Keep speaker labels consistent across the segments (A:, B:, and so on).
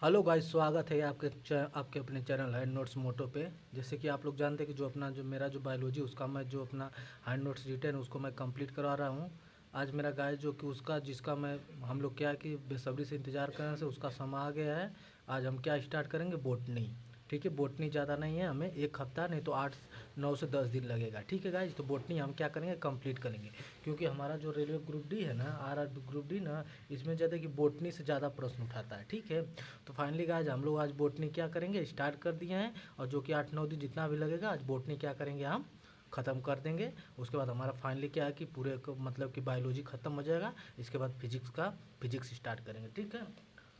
A: Hello guys, स्वागत है आपके अपने चैनल हैंड नोट्स मोटो पे। जैसे कि आप लोग जानते हैं कि जो मेरा जो बायोलॉजी उसका मैं जो अपना हैंड नोट्स रिटर्न उसको मैं कंप्लीट करवा रहा हूँ। आज मेरा गाइस जो कि उसका जिसका मैं हम लोग क्या है कि बेसब्री से इंतज़ार करने से उसका समय आ गया है। आज हम क्या स्टार्ट करेंगे, बोटनी। ठीक है, बोटनी ज़्यादा नहीं है, हमें एक हफ्ता नहीं तो 8 9 से 10 दिन लगेगा। ठीक है गाइज, तो बोटनी हम क्या करेंगे, कंप्लीट करेंगे। क्योंकि हमारा जो रेलवे ग्रुप डी है ना, आर ग्रुप डी ना, इसमें ज़्यादा कि बोटनी से ज़्यादा प्रश्न उठाता है। ठीक है, तो फाइनली गाइज हम लोग आज बोटनी क्या करेंगे, स्टार्ट कर दिए हैं। और जो कि 8 9 दिन जितना भी लगेगा, आज बोटनी क्या करेंगे, हम ख़त्म कर देंगे। उसके बाद हमारा फाइनली क्या है कि मतलब कि बायोलॉजी ख़त्म हो जाएगा। इसके बाद फिजिक्स स्टार्ट करेंगे। ठीक है,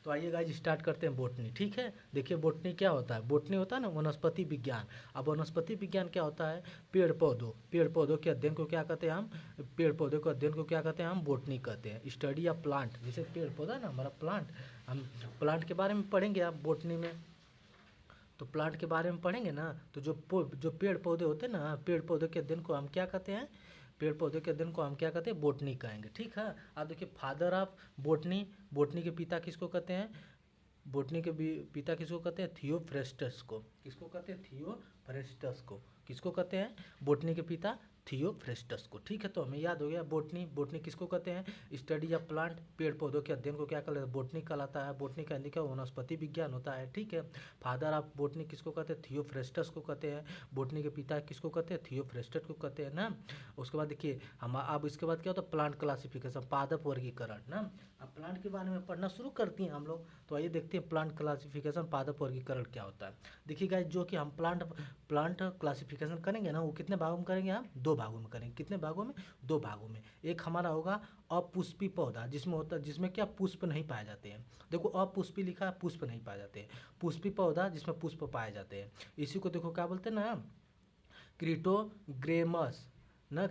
A: तो आइए गाइज स्टार्ट करते हैं बोटनी। ठीक है, देखिए बोटनी क्या होता है। बोटनी होता है ना वनस्पति विज्ञान। अब वनस्पति विज्ञान क्या होता है, पेड़ पौधों के अध्ययन को क्या कहते हैं हम, पेड़ पौधों के अध्ययन को क्या कहते हैं हम, बोटनी कहते हैं। स्टडी ऑफ प्लांट, जैसे पेड़ पौधा ना हमारा प्लांट, हम प्लांट के बारे में पढ़ेंगे आप बोटनी में। तो प्लांट के बारे में पढ़ेंगे ना, तो जो पेड़ पौधे होते हैं ना, पेड़ पौधे के अध्ययन को हम क्या कहते हैं, पेड़ पौधे के अध्ययन को हम क्या कहते हैं, बोटनी कहेंगे। ठीक है, आप देखिए फादर ऑफ बोटनी, बोटनी के पिता किसको कहते हैं, बोटनी के पिता किसको कहते हैं, थियोफ्रेस्टस को। किसको कहते हैं, थियोफ्रेस्टस को। किसको कहते हैं, बोटनी के पिता थियोफ्रेस्टस को। ठीक है, तो हमें याद हो गया बोटनी। बोटनी किसको कहते हैं, स्टडी ऑफ प्लांट, पेड़ पौधों के अध्ययन को क्या कहते हैं, बोटनी कहलाता है। बोटनी का हिंदी क्या, वनस्पति विज्ञान होता है। ठीक है, फादर ऑफ बोटनी किसको कहते हैं, थियोफ्रेस्टस को कहते हैं। बोटनी के पिता किसको कहते हैं, थियोफ्रेस्टस को कहते हैं ना। उसके बाद देखिए हम अब इसके बाद क्या होता है, प्लांट क्लासिफिकेशन, पादप वर्गीकरण ना। अब प्लांट के बारे में पढ़ना शुरू करती हैं हम लोग। तो आइए देखते हैं प्लांट क्लासिफिकेशन, पादप वर्गीकरण क्या होता है। देखिए गाइस, जो कि हम प्लांट प्लांट क्लासिफिकेशन करेंगे ना, वो कितने भागों में करेंगे, हम 2 भागों में करेंगे। कितने भागों में, 2 भागों में। एक हमारा होगा अपुष्पी पौधा, जिसमें क्या पुष्प नहीं पाए जाते हैं। देखो अपुष्पी लिखा है, पुष्प नहीं पाए जाते हैं। पुष्पी पौधा जिसमें पुष्प पाए जाते हैं, इसी को देखो क्या बोलते हैं ना, क्रिटोग्रेमस ना,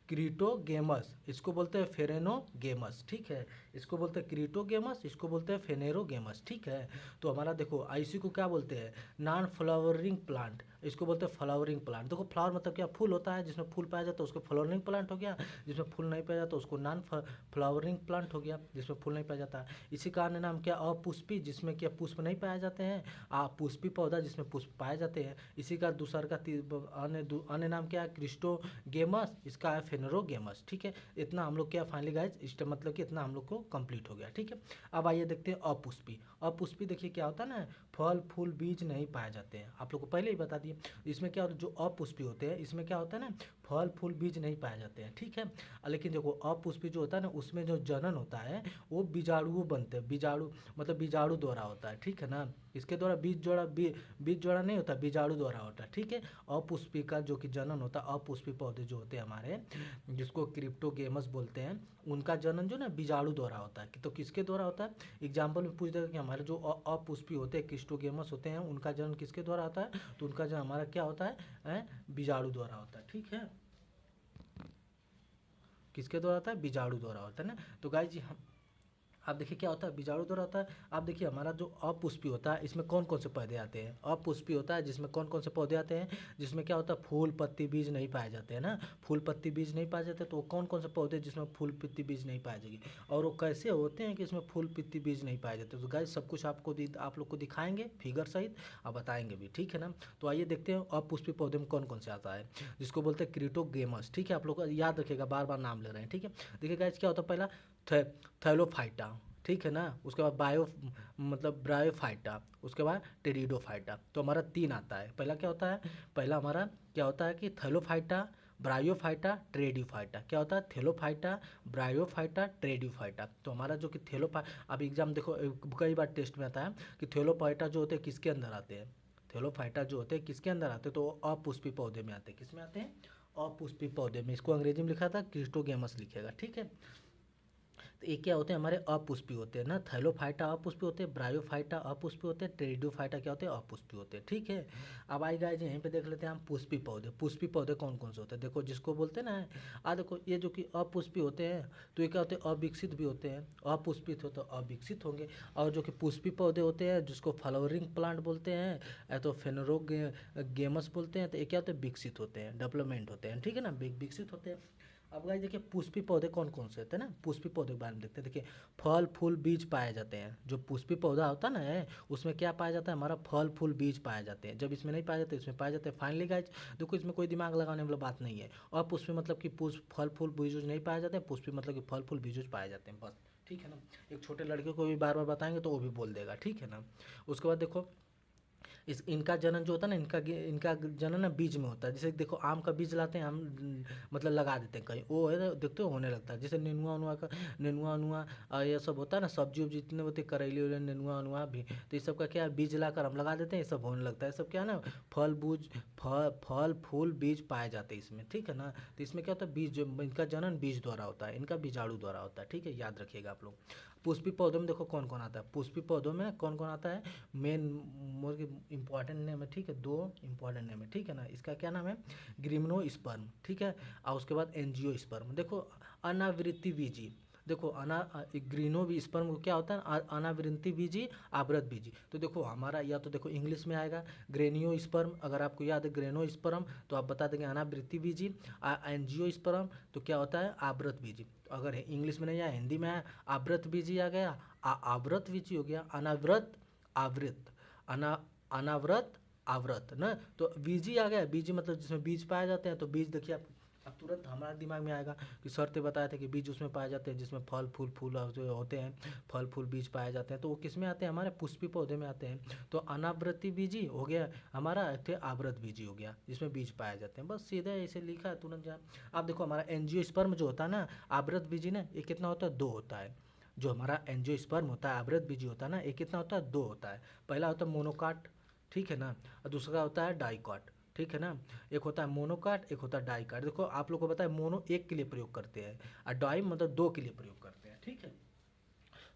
A: क्रिटोगेमस। इसको बोलते हैं फेरेनोगेमस। ठीक है, इसको बोलते हैं क्रिटोगेमस, इसको बोलते हैं फेनेरोगेमस। ठीक है, तो हमारा देखो इसी को क्या बोलते हैं, नॉन फ्लावरिंग प्लांट। इसको बोलते हैं फ्लावरिंग प्लांट। देखो फ्लावर मतलब क्या, फूल होता है, जिसमें फूल पाया जाता है उसको फ्लावरिंग प्लांट हो गया। जिसमें फूल नहीं पाया जाता उसको नॉन फ्लावरिंग प्लांट हो गया, जिसमें फूल नहीं पाया जाता। इसी का अन्य नाम क्या, अपुष्पी, जिसमें क्या पुष्प नहीं पाए जाते हैं। पुष्पी पौधा, जिसमें पुष्प पाए जाते हैं। इसी का दूसरा का अन्य नाम क्या है, क्रिस्टोगेमस, इसका है फेनरोगेमस। ठीक है, इतना हम लोग क्या फाइनली गाइज इस मतलब कि इतना हम लोग को कंप्लीट हो गया। ठीक है, अब आइए देखते हैं अपुष्पी। अपुष्पी देखिए क्या होता है ना, फल फूल बीज नहीं पाए जाते हैं, आप लोग को पहले ही बता दिए। इसमें क्या होता है, जो अपुष्पी होते हैं इसमें क्या होता है ना, फल फूल बीज नहीं पाए जाते हैं। ठीक है, लेकिन देखो अपुष्पी जो होता है ना, उसमें जो जनन होता है वो बीजाणुओं बनते हैं। बीजाणु मतलब बीजाणु द्वारा होता है। ठीक है ना, इसके द्वारा बीज जोड़ा नहीं होता, बीजाणु द्वारा होता है। ठीक है, अपुष्पी का जो कि जनन होता है, अपुष्पी पौधे जो होते हैं हमारे, जिसको क्रिप्टोगेमस बोलते हैं, उनका जनन जो ना बीजाणु द्वारा होता है। तो किसके द्वारा होता है, एग्जाम्पल में पूछ देगा कि हमारे जो अपुष्पी होते हैं, क्रिस्टोगेमस होते हैं, उनका जनन किसके द्वारा होता है, तो उनका जनन हमारा क्या होता है, बीजाणु द्वारा होता है। ठीक है, किसके द्वारा होता है, बीजाणु द्वारा होता है ना। तो गाइस जी हम आप देखिए क्या होता है, बीजाणु द्वारा होता है। आप देखिए हमारा जो अपुष्पी होता है, इसमें कौन कौन से पौधे आते हैं, अपुष्पी होता है जिसमें कौन कौन से पौधे आते हैं, जिसमें क्या होता है, फूल पत्ती बीज नहीं पाए जाते हैं ना। फूल पत्ती बीज नहीं पाए जाते, तो कौन कौन से पौधे जिसमें फूल पत्ती बीज नहीं पाए जाएगी, और वो कैसे होते हैं कि इसमें फूल पत्ती बीज नहीं पाए जाते। तो गाइस सब कुछ आप लोग को दिखाएंगे फिगर सहित, और बताएंगे भी। ठीक है ना, तो आइए देखते हैं अपुष्पी पौधे में कौन कौन से आता है, जिसको बोलते हैं क्रिटोगेमस। ठीक है, आप लोग को याद रखिएगा, बार बार नाम ले रहे हैं। ठीक है, देखिए गाइस क्या होता है, पहला थैलोफाइटा। ठीक है ना, उसके बाद ब्रायोफाइटा, उसके बाद टेरिडोफाइटा। तो हमारा 3 आता है। पहला क्या होता है, पहला हमारा क्या होता है कि थैलोफाइटा, ब्रायोफाइटा, ट्रेडियोफाइटा। क्या होता है, थैलोफाइटा, ब्रायोफाइटा, ट्रेडियोफाइटा। तो हमारा जो कि अब एग्जाम देखो कई बार टेस्ट में आता है कि थैलोफाइटा जो होते हैं किसके अंदर आते हैं, थैलोफाइटा जो होते हैं किसके अंदर आते हैं, तो अपुष्पी पौधे में आते हैं। किस में आते हैं, अपुष्पी पौधे में। इसको अंग्रेजी में लिखा था क्रिस्टोगेमस लिखेगा। ठीक है, तो ये क्या होते हैं, हमारे अपुष्पी होते हैं ना। थैलोफाइटा अपुष्पी होते हैं, ब्रायोफाइटा अपुष्पी होते हैं, टेरिडोफाइटा क्या होते हैं, अपुष्पी होते हैं। ठीक है, अब आई गाइस यहीं पे देख लेते हैं हम पुष्पी पौधे। पुष्पी पौधे कौन कौन से होते हैं, देखो जिसको बोलते हैं ना, देखो ये जो कि अपुष्पी होते हैं, तो ये क्या होते हैं, अविकसित भी होते हैं। अपुष्पित हो तो अविकसित होंगे। और जो कि पुष्पी पौधे होते हैं, जिसको फ्लावरिंग प्लांट बोलते हैं, या तो फेनरोगेमस बोलते हैं, तो ये क्या होते हैं, विकसित होते हैं, डेवलपमेंट होते हैं। ठीक है ना, विकसित होते हैं। अब गाइस देखिए पुष्पी पौधे कौन कौन से होते हैं ना, पुष्पी पौधे के बारे में देखते हैं। देखिए फल फूल बीज पाए जाते हैं। जो पुष्पी पौधा होता है ना उसमें क्या पाया जाता है, हमारा फल फूल बीज पाए जाते हैं। जब इसमें नहीं पाए जाते इसमें पाए जाते हैं। फाइनली गाइस देखो इसमें कोई दिमाग लगाने वाला बात नहीं है। और पुष्पी मतलब कि पुष्प फल फूल बीज नहीं पाए जाते हैं, पुष्पी मतलब कि फल फूल बीज पाए जाते हैं, बस ठीक है ना। एक छोटे लड़के को भी बार बार बताएंगे तो वो भी बोल देगा, ठीक है ना। उसके बाद देखो इस इनका जनन जो होता है ना, इनका जनन ना बीज में होता है। जैसे देखो आम का बीज लाते हैं हम, मतलब लगा देते हैं कहीं, वो है ना देखते हो होने लगता है। जैसे नेनुआ उनुआ का, नेनुआ उनुआ ये सब होता है ना, सब्जी उब्जी जितने होते हैं, करेली उरेली नेनुआ उनुआ भी, तो ये सब का क्या है, बीज लाकर हम लगा देते हैं, ये सब होने लगता है। सब क्या है ना, फल बूज फल फूल बीज पाए जाते हैं इसमें, ठीक है ना। तो इसमें क्या होता है, बीज इनका जनन बीज द्वारा होता है, इनका बीजाणु द्वारा होता है, ठीक है, याद रखिएगा आप लोग। पुष्पी पौधों में देखो कौन कौन आता है, पुष्पी पौधों में कौन कौन आता है, मेन मुर्गी इंपॉर्टेंट नेम है, ठीक है, दो इंपॉर्टेंट नेम है, ठीक है ना। इसका क्या नाम है, ग्रिम्नो स्पर्म, ठीक है, और उसके बाद एनजियो स्पर्म। देखो अनावृत्ति बीजी, देखो ग्रीनो भी स्पर्म को क्या होता है, अनावृत्ति बीजी आवृत बीजी। तो देखो हमारा या तो देखो इंग्लिश में आएगा ग्रेनियो स्पर्म, अगर आपको याद है ग्रेनो स्पर्म तो आप बता देंगे अनावृत्ति बीजी। एनजियो स्पर्म तो क्या होता है, आवृत बीजी। अगर इंग्लिश में नहीं आया हिंदी में आया, आवृत बीजी आ गया, आवृत बीजी हो गया, अनावृत आवृत, अनावृत आवृत ना। तो बीजी आ गया, बीजी मतलब जिसमें बीज पाए जाते हैं। तो बीज देखिए आप अब तुरंत हमारे दिमाग में आएगा कि सर ने बताया था कि बीज उसमें पाए जाते हैं जिसमें फल फूल फूल जो होते हैं, फल फूल बीज पाए जाते हैं। तो वो किस में आते हैं, हमारे पुष्पी पौधे में आते हैं। तो अनावृति बीजी हो गया हमारा, थे आवृत बीजी हो गया जिसमें बीज पाए जाते हैं, बस सीधे ऐसे लिखा है तुरंत जाए। अब देखो हमारा एंजियोस्पर्म जो होता है ना, आवृत बीजी ना, ये कितना होता है, दो होता है। जो हमारा एंजियोस्पर्म होता है, आवृत बीजी होता है ना, ये कितना होता है, दो होता है। पहला होता है मोनोकाट, ठीक है ना, और दूसरा होता है डाइकॉट, ठीक है ना। एक होता है मोनोकाट, एक होता है डाइकाट। देखो आप लोग को पता है मोनो एक के लिए प्रयोग करते हैं और डाई मतलब दो के लिए प्रयोग करते हैं, ठीक है।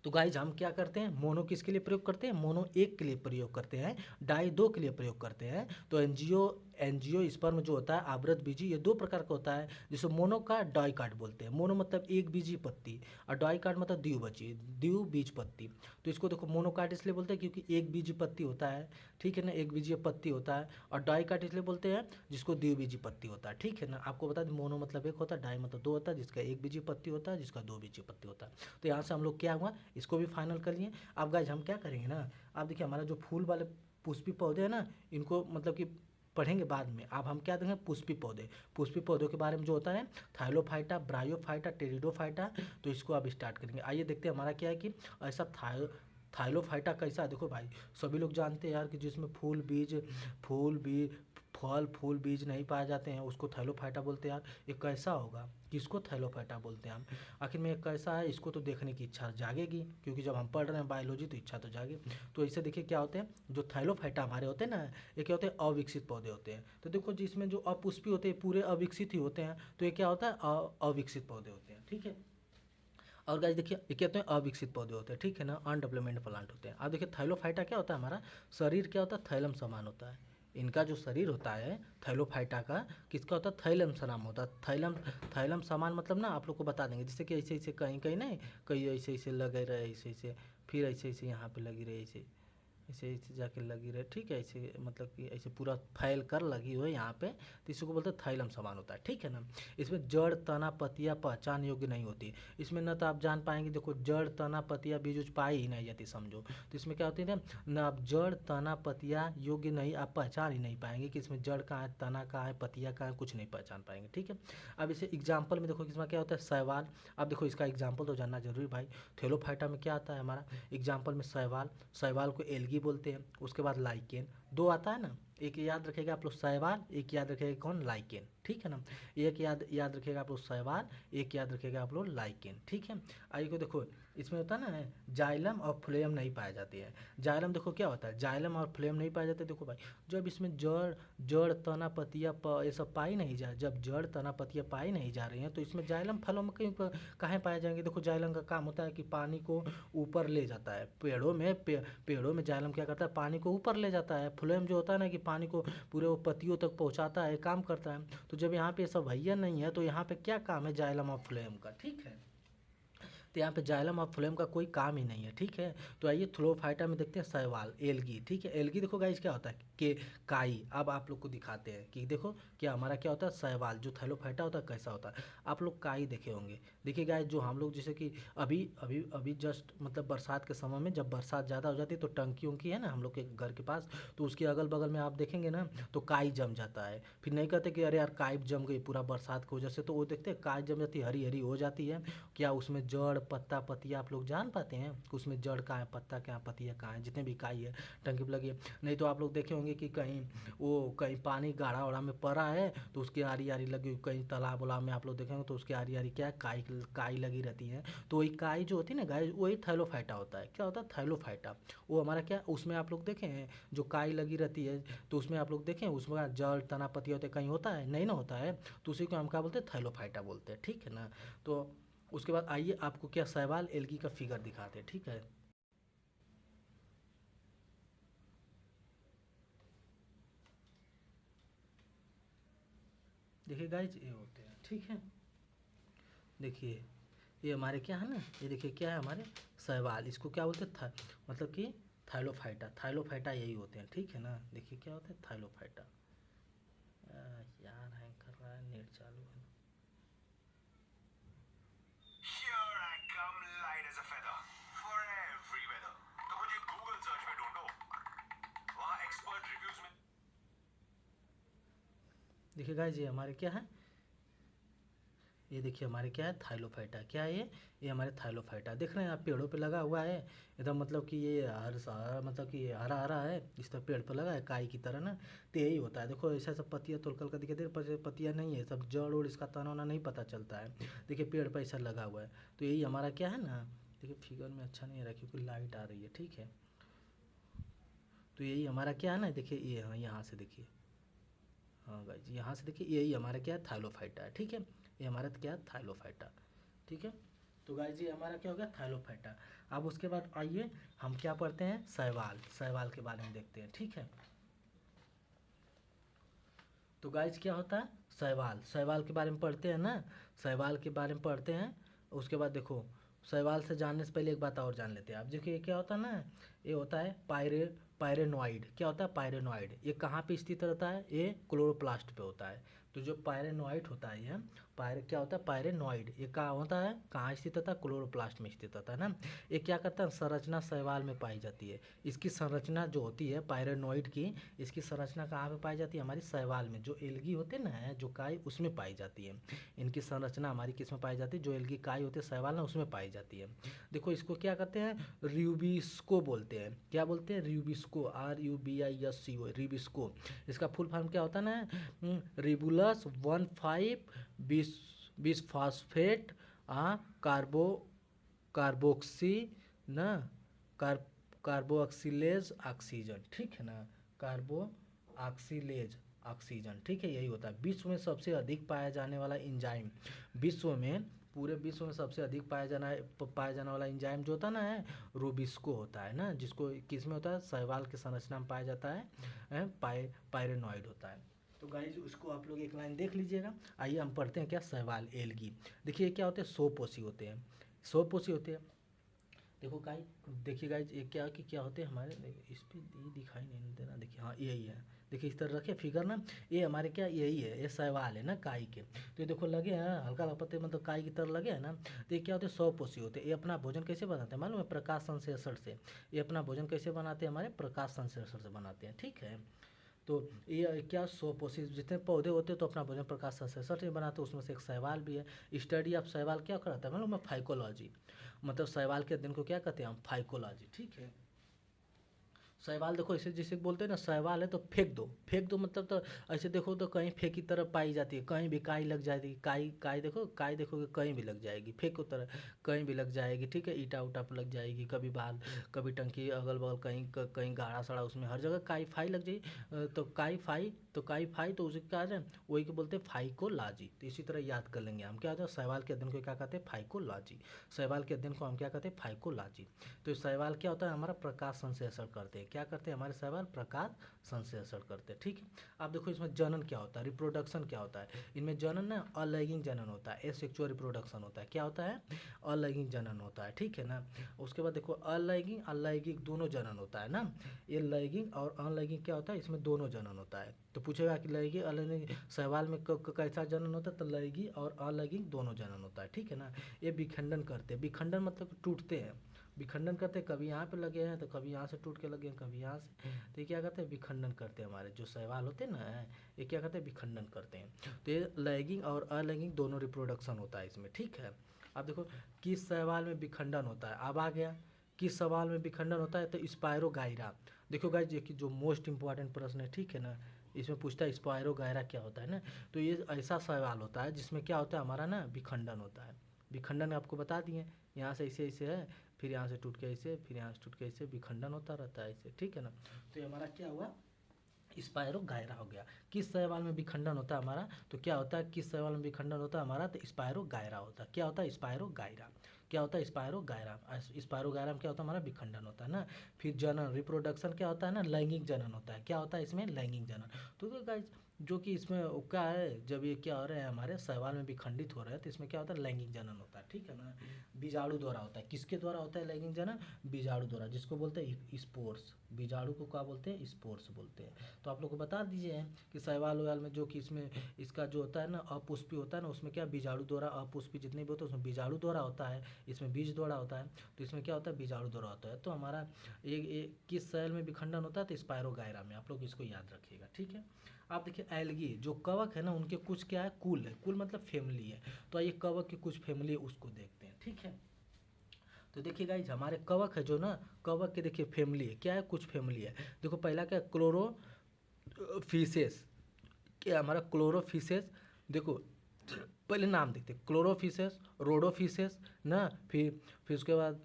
A: तो गाइज हम क्या करते हैं, मोनो किसके लिए प्रयोग करते हैं, मोनो एक के लिए प्रयोग करते हैं, डाई दो के लिए प्रयोग करते हैं। तो एनजियो स्पर्म जो होता है आवृत बीजी, ये दो प्रकार का होता है, जिसे मोनो का डाई कार्ड बोलते हैं। मोनो मतलब एक बीजी पत्ती और डाई कार्ड मतलब द्विबीज बीज पत्ती। तो इसको देखो मोनो कार्ड इसलिए बोलते हैं क्योंकि एक बीजी पत्ती होता है, ठीक है ना, एक बीजी पत्ती होता है। और डाई कार्ड इसलिए बोलते हैं जिसको द्विबीजी पत्ती होता है, ठीक है ना। आपको बता दें मोनो मतलब एक होता है, डाई मतलब दो होता है, जिसका एक बीजी पत्ती होता है, जिसका दो बीजी पत्ती होता है। तो यहाँ से हम लोग क्या हुआ, इसको भी फाइनल कर लिए। अब गाइज हम क्या करेंगे ना, आप देखिए हमारा जो फूल वाले पुष्पी पौधे हैं ना, इनको मतलब कि पढ़ेंगे बाद में। अब हम क्या देखेंगे, पुष्पी पौधे, पुष्पी पौधों के बारे में जो होता है थाइलोफाइटा, ब्रायोफाइटा, टेरिडोफाइटा। तो इसको अब स्टार्ट करेंगे। आइए देखते हैं हमारा क्या है कि ऐसा थाइलोफाइटा कैसा है। देखो भाई सभी लोग जानते हैं यार कि जिसमें फूल बीज फल फूल बीज नहीं पाए जाते हैं उसको थैलोफाइटा बोलते हैं। यार ये कैसा होगा, किसको थैलोफाइटा बोलते हैं हम, आखिर में ये कैसा है, इसको तो देखने की इच्छा जागेगी, क्योंकि जब हम पढ़ रहे हैं बायोलॉजी तो इच्छा तो जागे। तो ऐसे देखिए क्या होते हैं, जो थैलोफाइटा हमारे होते हैं ना, ये क्या होते हैं, अविकसित पौधे होते हैं। तो देखो जिसमें जो अपुष्पी होते हैं पूरे अविकसित ही होते हैं, तो ये क्या होता है, अविकसित पौधे होते हैं, ठीक है। और गाइस देखिए ये कहते हैं अविकसित पौधे होते हैं, ठीक है ना, अनडेवलपमेंट प्लांट होते हैं। अब देखिए थैलोफाइटा क्या होता है, हमारा शरीर क्या होता है, थैलम समान होता है। इनका जो शरीर होता है थैलोफाइटा का, किसका होता है, थैलम समान होता है। थैलम समान मतलब ना आप लोग को बता देंगे, जैसे कि ऐसे ऐसे कहीं कहीं नहीं, कहीं ऐसे ऐसे लगे रहे, ऐसे ऐसे, फिर ऐसे ऐसे यहाँ पे लगी रहे, ऐसे ऐसे ऐसे जाके लगी रहे, ठीक है, ऐसे मतलब कि ऐसे पूरा फैल कर लगी हो यहाँ पे, तो इसको बोलते हैं थैलम समान होता है, ठीक है ना। इसमें जड़ तना पतिया पहचान योग्य नहीं होती। इसमें न तो आप जान पाएंगे, देखो जड़ तना पतिया बीज उज पाई ही नहीं जाती समझो। तो इसमें क्या होती है ना, आप जड़ तना पतिया योग्य नहीं, आप पहचान ही नहीं पाएंगे कि इसमें जड़ कहाँ है, तना कहाँ है, पतिया कहाँ है, कुछ नहीं पहचान पाएंगे, ठीक है। अब इसे एग्जाम्पल में देखो इसमें क्या होता है, शैवाल। अब देखो इसका एग्जाम्पल तो जानना जरूरी भाई। थैलोफाइटा में क्या आता है हमारा एग्जाम्पल में, शैवाल, शैवाल को एल्गी बोलते हैं। उसके बाद लाइकेन, दो आता है ना, एक याद रखेगा आप लोग शैवाल, एक याद रखेगा कौन, लाइकेन, ठीक है ना। एक याद रखेगा आप लोग शैवाल, एक याद रखेगा आप लोग लाइकेन, ठीक है। आइए को देखो इसमें होता है ना जाइलम और फ्लोएम नहीं पाए जाते हैं। जाइलम देखो क्या होता है, जाइलम और फ्लोएम नहीं पाए जाते। देखो भाई जब इसमें जड़ तना पतिया ये सब पाई नहीं जा, जब जड़ तना पतिया पाई नहीं जा रही हैं तो इसमें जाइलम फलों में कहीं कहाँ पाए जाएंगे। देखो जाइलम का काम होता है कि पानी को ऊपर ले जाता है, पेड़ों में जाइलम क्या करता है, पानी को ऊपर ले जाता है। फ्लोएम जो होता है ना कि पानी को पूरे वो पत्तियों तक पहुंचाता है, काम करता है। तो जब यहाँ पे सब भैया नहीं है तो यहाँ पे क्या काम है जाइलम और फ्लोएम का, ठीक है। तो यहाँ पे जाइलम और फ्लोएम का कोई काम ही नहीं है, ठीक है। तो आइए थ्लोफाइटा में देखते हैं शैवाल, एल्गी, ठीक है। एल्गी देखो गाइस क्या होता है कि काई। अब आप लोग को दिखाते हैं कि देखो क्या हमारा क्या होता है शैवाल, जो थैलोफाइटा होता है कैसा होता है। आप लोग काई देखे होंगे। देखिए गाइस जो हम लोग जैसे कि अभी अभी अभी जस्ट मतलब बरसात के समय में जब बरसात ज़्यादा हो जाती है तो टंकी उंकी है ना हम लोग के घर के पास, तो उसके अगल बगल में आप देखेंगे ना तो काई जम जाता है। फिर नहीं कहते कि अरे यार काई जम गई पूरा बरसात की वजह से, तो वो देखते हैं काई जम जाती है, हरी हरी हो जाती है। क्या उसमें जड़ पत्ता पत्तियाँ आप लोग जान पाते हैं कि उसमें जड़ कहाँ है, पत्ता कहाँ, पत्तियाँ कहाँ है, जितने भी काई है टंकी पर लगी है। नहीं तो आप लोग देखे होंगे कि कहीं वो कहीं पानी गाढ़ा वाढ़ा में पड़ा है तो उसकी आरी आरी लगी हुई, कहीं तालाब उलाब में आप लोग देखेंगे तो उसकी आरी आरी क्या है काई काई लगी रहती है। तो वही काई जो होती है ना गाय, वही थैलोफाइटा होता है। क्या होता है थैलोफाइटा, वो हमारा क्या उसमें आप लोग देखें हैं जो काई लगी रहती है तो उसमें आप लोग देखें उसमें जड़ तना पत्ती होते कहीं होता है नहीं ना होता है, तो उसी को हम क्या बोलते हैं थैलोफाइटा बोलते हैं, ठीक है ना। तो उसके बाद आइए आपको क्या शैवाल एल्गी का फिगर दिखाते हैं, ठीक है। देखिए गाइज ये होते हैं, ठीक है। देखिए ये हमारे क्या है ना, ये देखिए क्या है हमारे शैवाल, इसको क्या बोलते हैं मतलब कि थाइलोफाइटा, थाइलोफाइटा यही होते हैं, ठीक है ना। देखिए क्या होता है थाइलोफाइटा। यार हैंग कर रहा है, नेट चालू है।
B: Here I come light as a feather for every weather. तो मुझे Google सर्च में ढूंढो, वहाँ एक्सपर्ट रिव्यूज में।
A: देखिए गाइज ये हमारे क्या है, ये देखिए हमारे क्या है थाइलोफाइटा, क्या है ये हमारे थाइलोफाइटा देख रहे हैं आप, पेड़ों पे लगा हुआ है एकदम, मतलब कि ये हर सा मतलब कि हरा हरा है, इस तरह पेड़ पर लगा है काई की तरह ना। तो यही होता है, देखो ऐसा सब पत्तियाँ तोड़कर का दिखाई दे पर पत्तियाँ नहीं है, सब जड़ और इसका तना उना नहीं पता चलता है। देखिए पेड़ पर ऐसा लगा हुआ है। तो यही हमारा क्या है ना, देखिए फिगर में अच्छा नहीं आ रहा क्योंकि लाइट आ रही है, ठीक है। तो यही हमारा क्या है ना, देखिए ये हाँ यहाँ से देखिए, हाँ गाइज यहाँ से देखिए यही हमारा क्या है थाइलोफाइटा है, ठीक है। ये हमारा क्या है थाइलोफाइटा, ठीक है। तो गाइज ये हमारा क्या हो गया थाइलोफाइटा। अब उसके बाद आइए हम क्या पढ़ते हैं शैवाल, शैवाल के बारे में देखते हैं, ठीक है। तो गाइज क्या होता है शैवाल, शैवाल के बारे में पढ़ते हैं ना, शैवाल के बारे में पढ़ते हैं। उसके बाद देखो शैवाल से जानने से पहले एक बात और जान लेते हैं आप, देखिए क्या होता है ना, ये होता है पायरेनोइड। क्या होता है पायरेनोइड, ये कहाँ पे स्थित रहता है, ये क्लोरोप्लास्ट पे होता है। तो जो पायरेनोइड होता है ये क्या होता है पायरेनोइड, ये कहाँ होता है, कहाँ स्थित होता है क्लोरोप्लास्ट में स्थित होता है ना। ये क्या करता है संरचना शैवाल में पाई जाती है। इसकी संरचना जो होती है पायरेनोइड की, इसकी संरचना कहाँ पे पाई जाती है हमारी शैवाल में, जो एल्गी होते हैं ना जो काई उसमें पाई जाती है। इनकी संरचना हमारी किस में पाई जाती है, जो एल्गी काई होते हैं शैवाल ना उसमें पाई जाती है। देखो इसको क्या कहते हैं र्यूबिस्को बोलते हैं, क्या बोलते हैं र्यूबिस्को, RUBISCO रिबिस्को। इसका फुल फॉर्म क्या होता है ना रिबुलस 1,5 बिस बिसफास्फेट कार्बो कार्बोक्सी ना कार कार्बोक्सिलेज ऑक्सीजन, ठीक है ना, कार्बो ऑक्सीलेज ऑक्सीजन, ठीक है। यही होता है विश्व में सबसे अधिक पाया जाने वाला इंजाइम, विश्व में पूरे विश्व में सबसे अधिक पाया जाने वाला इंजाइम जो होता है ना है रूबिस्को होता है ना, जिसको किस में होता है शैवाल की संरचना में पाया जाता है पायरेनोइड होता है। तो गाइज उसको आप लोग एक लाइन देख लीजिएगा। आइए हम पढ़ते हैं क्या शैवाल एल्गी। देखिए क्या होते हैं सोपोषी होते हैं, सोपोषी होते हैं। देखो गाइज देखिए गाइज ये क्या कि क्या होते हैं हमारे इस पर ये दिखाई नहीं दे रहा, देखिए हाँ यही है। देखिए इस तरह रखे फिगर ना, ये हमारे क्या यही है, ये शैवाल है ना काई के। तो ये देखो लगे हैं हल्का हल्का पत्ते मतलब काई की तरह लगे हैं ना। तो ये क्या होते हैं स्वपोषी होते हैं। ये अपना भोजन कैसे बनाते हैं मालूम है प्रकाश संश्लेषण से। ये अपना भोजन कैसे बनाते हैं हमारे प्रकाश संश्लेषण से बनाते हैं, ठीक है। तो ये क्या स्वपोषी जितने पौधे होते हैं तो अपना भोजन प्रकाश संश्लेषण से बनाते हैं, उसमें से एक शैवाल भी है। स्टडी ऑफ शैवाल क्या कराता है मालूम है फाइकोलॉजी, मतलब शैवाल के अध्ययन को क्या कहते हैं हम फाइकोलॉजी, ठीक है। शैवाल देखो ऐसे जैसे बोलते हैं ना शैवाल है तो फेंक दो, फेंक दो मतलब तो ऐसे देखो तो कहीं फेंक की तरह पाई जाती है, कहीं भी काई लग जाएगी, काई काई देखो काई देखोगे कहीं भी लग जाएगी, फेंको तरह कहीं भी लग जाएगी, ठीक है। ईटा उटा पर लग जाएगी, कभी बाल कभी टंकी अगल बगल कहीं कहीं गाढ़ा सड़ा उसमें हर जगह काई फाई लग जाएगी। काई फाई तो उसे क्या है वही को बोलते हैं फाइकोलॉजी। तो इसी तरह याद कर लेंगे हम क्या होता है शैवाल के अध्ययन को क्या कहते हैं फाइकोलॉजी, शैवाल के अध्ययन को हम क्या कहते हैं फाइकोलॉजी। तो शैवाल क्या होता है हमारा प्रकाश संश्लेषण करते हैं, क्या करते हैं हमारे शैवाल? प्रकाश संश्लेषण करते हैं। ठीक है, अब देखो इसमें जनन क्या होता है, रिप्रोडक्शन क्या होता है। इनमें जनन ना अलैंगिक जनन होता है, एसेक्सुअल रिप्रोडक्शन होता है। क्या होता है? अलैंगिक जनन होता है। ठीक है ना। उसके बाद देखो अलैंगिक अलैंगिक दोनों जनन होता है ना। ये लैंगिक और अलैंगिक क्या होता है? इसमें दोनों जनन होता है। तो पूछेगा कि लैंगिक अलैंगिक शैवाल में कैसा जनन होता है? तो लैंगिक और अलैंगिक दोनों जनन होता है। ठीक है ना। ये विखंडन करते हैं। विखंडन मतलब टूटते हैं, विखंडन करते हैं, कभी यहाँ पे लगे हैं तो कभी यहाँ से टूट के लगे हैं, कभी यहाँ से। तो ये क्या करते हैं? विखंडन करते हैं। हमारे जो शैवाल होते हैं ना, ये क्या करते हैं? विखंडन करते हैं। तो ये लैंगिक और अलैंगिक दोनों रिप्रोडक्शन होता है इसमें। ठीक है, अब देखो किस शैवाल में विखंडन होता है। अब आ गया किस सवाल में विखंडन होता है? तो स्पायरोगाइरा। देखो गाइस ये कि जो मोस्ट इंपॉर्टेंट प्रश्न है, ठीक है ना, इसमें पूछता है स्पायरोगाइरा क्या होता है ना। तो ये ऐसा सवाल होता है जिसमें क्या होता है हमारा ना, विखंडन होता है। विखंडन आपको बता दिए, यहाँ से ऐसे ऐसे है, फिर यहाँ से टूट के ऐसे, फिर यहाँ से टूट के ऐसे, विखंडन होता रहता है ऐसे। ठीक है ना। तो ये हमारा क्या हुआ? स्पायरोगाइरा हो गया। किस शैवाल में विखंडन होता है हमारा? तो क्या होता है? किस शैवाल में विखंडन होता है हमारा? तो स्पायरोगाइरा होता है। क्या होता है? स्पायरोगाइरा। क्या होता है? स्पायरोगाइरा। स्पायरोगाइरा में क्या होता है हमारा? विखंडन होता है ना। फिर जनन रिप्रोडक्शन क्या होता है ना? लैंगिक जनन होता है। क्या होता है इसमें? लैंगिक जनन। तो गाइस जो कि इसमें क्या है, जब ये क्या हो रहा है हमारे शैवाल में विखंडित हो रहा है तो इसमें क्या होता है? लैंगिक जनन होता है। ठीक है ना। बीजाणु द्वारा होता है। किसके द्वारा होता है लैंगिक जनन? बीजाणु द्वारा, जिसको बोलते हैं स्पोर्स। बीजाणु को क्या बोलते हैं? स्पोर्स बोलते हैं। तो आप लोग को बता दीजिए कि शैवाल वैवाल में जो कि इसमें इसका जो होता है ना अपुष्पी होता है ना, उसमें क्या बीजाणु द्वारा, अपुष्पी जितने भी होते हैं उसमें बीजाणु द्वारा होता है, इसमें बीज द्वारा होता है। तो इसमें क्या होता है? बीजाणु द्वारा होता है। तो हमारा एक किस सेल में विखंडन होता है? तो स्पायरोगाइरा में। आप लोग इसको याद रखिएगा। ठीक है। आप देखिए एल्गी जो कवक है ना, उनके कुछ क्या है? कुल है। कुल मतलब फैमिली है। तो आइए कवक की कुछ फैमिली है उसको देखते हैं। ठीक है। तो देखिए गाइज हमारे कवक है जो ना, कवक के देखिए फैमिली है। क्या है? कुछ फैमिली है। देखो पहला क्या है? क्लोरोफिसेस। क्या हमारा? क्लोरोफिसेस। देखो पहले नाम देखते हैं, क्लोरोफिसेस, रोडोफिसेस ना, फिर उसके बाद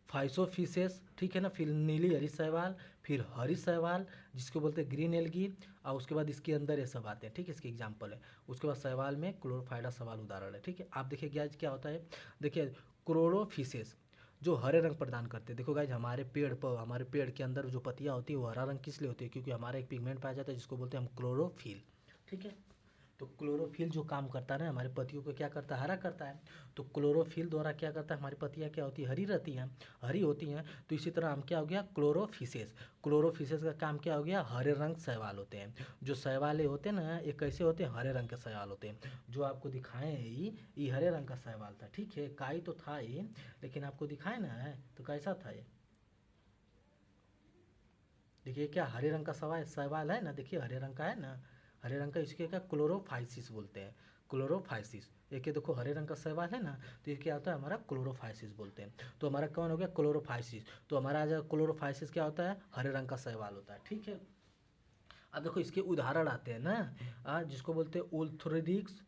A: फाइसोफिसेस। ठीक है ना। फिर नीली हरी शैवाल, फिर हरी शैवाल जिसको बोलते हैं ग्रीन एल्गी, और उसके बाद इसके अंदर ये सब आते हैं। ठीक है, इसके एग्जाम्पल है। उसके बाद शैवाल में क्लोरोफाइडा शैवाल उदाहरण है। ठीक है, आप देखिए गाइज क्या होता है। देखिए क्लोरोफिसेस जो हरे रंग प्रदान करते हैं। देखो गाइज हमारे पेड़ पर, हमारे पेड़ के अंदर जो पत्तियाँ होती है वो हरा रंग किस लिए होती है? क्योंकि हमारा एक पिगमेंट पाया जाता है जिसको बोलते हैं हम क्लोरोफिल। ठीक है, तो क्लोरोफिल जो काम करता है ना, हमारे पत्तियों को क्या करता है? हरा करता है। तो क्लोरोफिल द्वारा क्या करता है? हमारी पत्तियाँ क्या होती है? हरी रहती हैं, हरी होती हैं। तो इसी तरह हम क्या हो गया? क्लोरोफिसेस। क्लोरोफिसेस का काम क्या हो गया? हरे रंग शैवाल होते हैं। जो शैवाल होते हैं ना, ये कैसे होते हैं? हरे रंग के शैवाल होते हैं। जो आपको दिखाए हैं ये हरे रंग का शैवाल था। ठीक है, काई तो था ही, लेकिन आपको दिखाए ना है तो कैसा था ये? देखिए क्या हरे रंग का शैवाल है ना, देखिए हरे रंग का है ना, हरे रंग का। इसके क्या क्लोरोफाइसिस बोलते हैं, क्लोरोफाइसिस। एक ये देखो हरे रंग का शैवाल है ना, तो ये क्या होता है? हमारा क्लोरोफाइसिस बोलते हैं। तो हमारा कौन हो गया? क्लोरोफाइसिस। तो हमारा आ जाएगा क्लोरोफाइसिस क्या होता है? हरे रंग का शैवाल होता है। ठीक है, अब देखो इसके उदाहरण आते हैं ना, जिसको बोलते हैं ओल्थोरिडिक्स,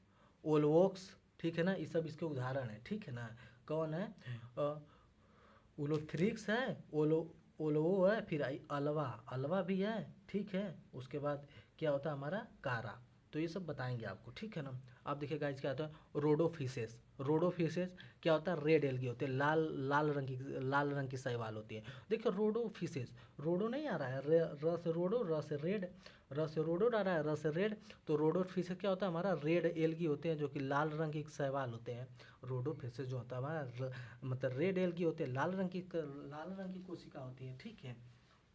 A: ओलवोक्स। ठीक है ना, ये सब इसके उदाहरण है। ठीक है ना, कौन है? ओलोथ्रिक्स है, ओलोवो है, फिर अलवा, अलवा भी है। ठीक है, उसके बाद क्या होता है हमारा? कारा। तो ये सब बताएंगे आपको। ठीक है ना। आप देखिए गाइस क्या होता है? रोडोफिसेस। रोडोफिसेस क्या होता है? रेड एल्गी होते हैं, लाल लाल रंग की शैवाल होती है। देखिए रोडोफिसेस, रोडो नहीं आ रहा है, र से रोडो, र से रेड, र से रोडो आ रहा है, र से रेड। तो रोडोफिसेस क्या होता है हमारा? रेड एल्गी होते हैं जो कि लाल रंग की शैवाल होते हैं। रोडोफिसेस जो होता है हमारा मतलब रेड एल्गी होते हैं, लाल रंग की कोशिका होती है। ठीक है,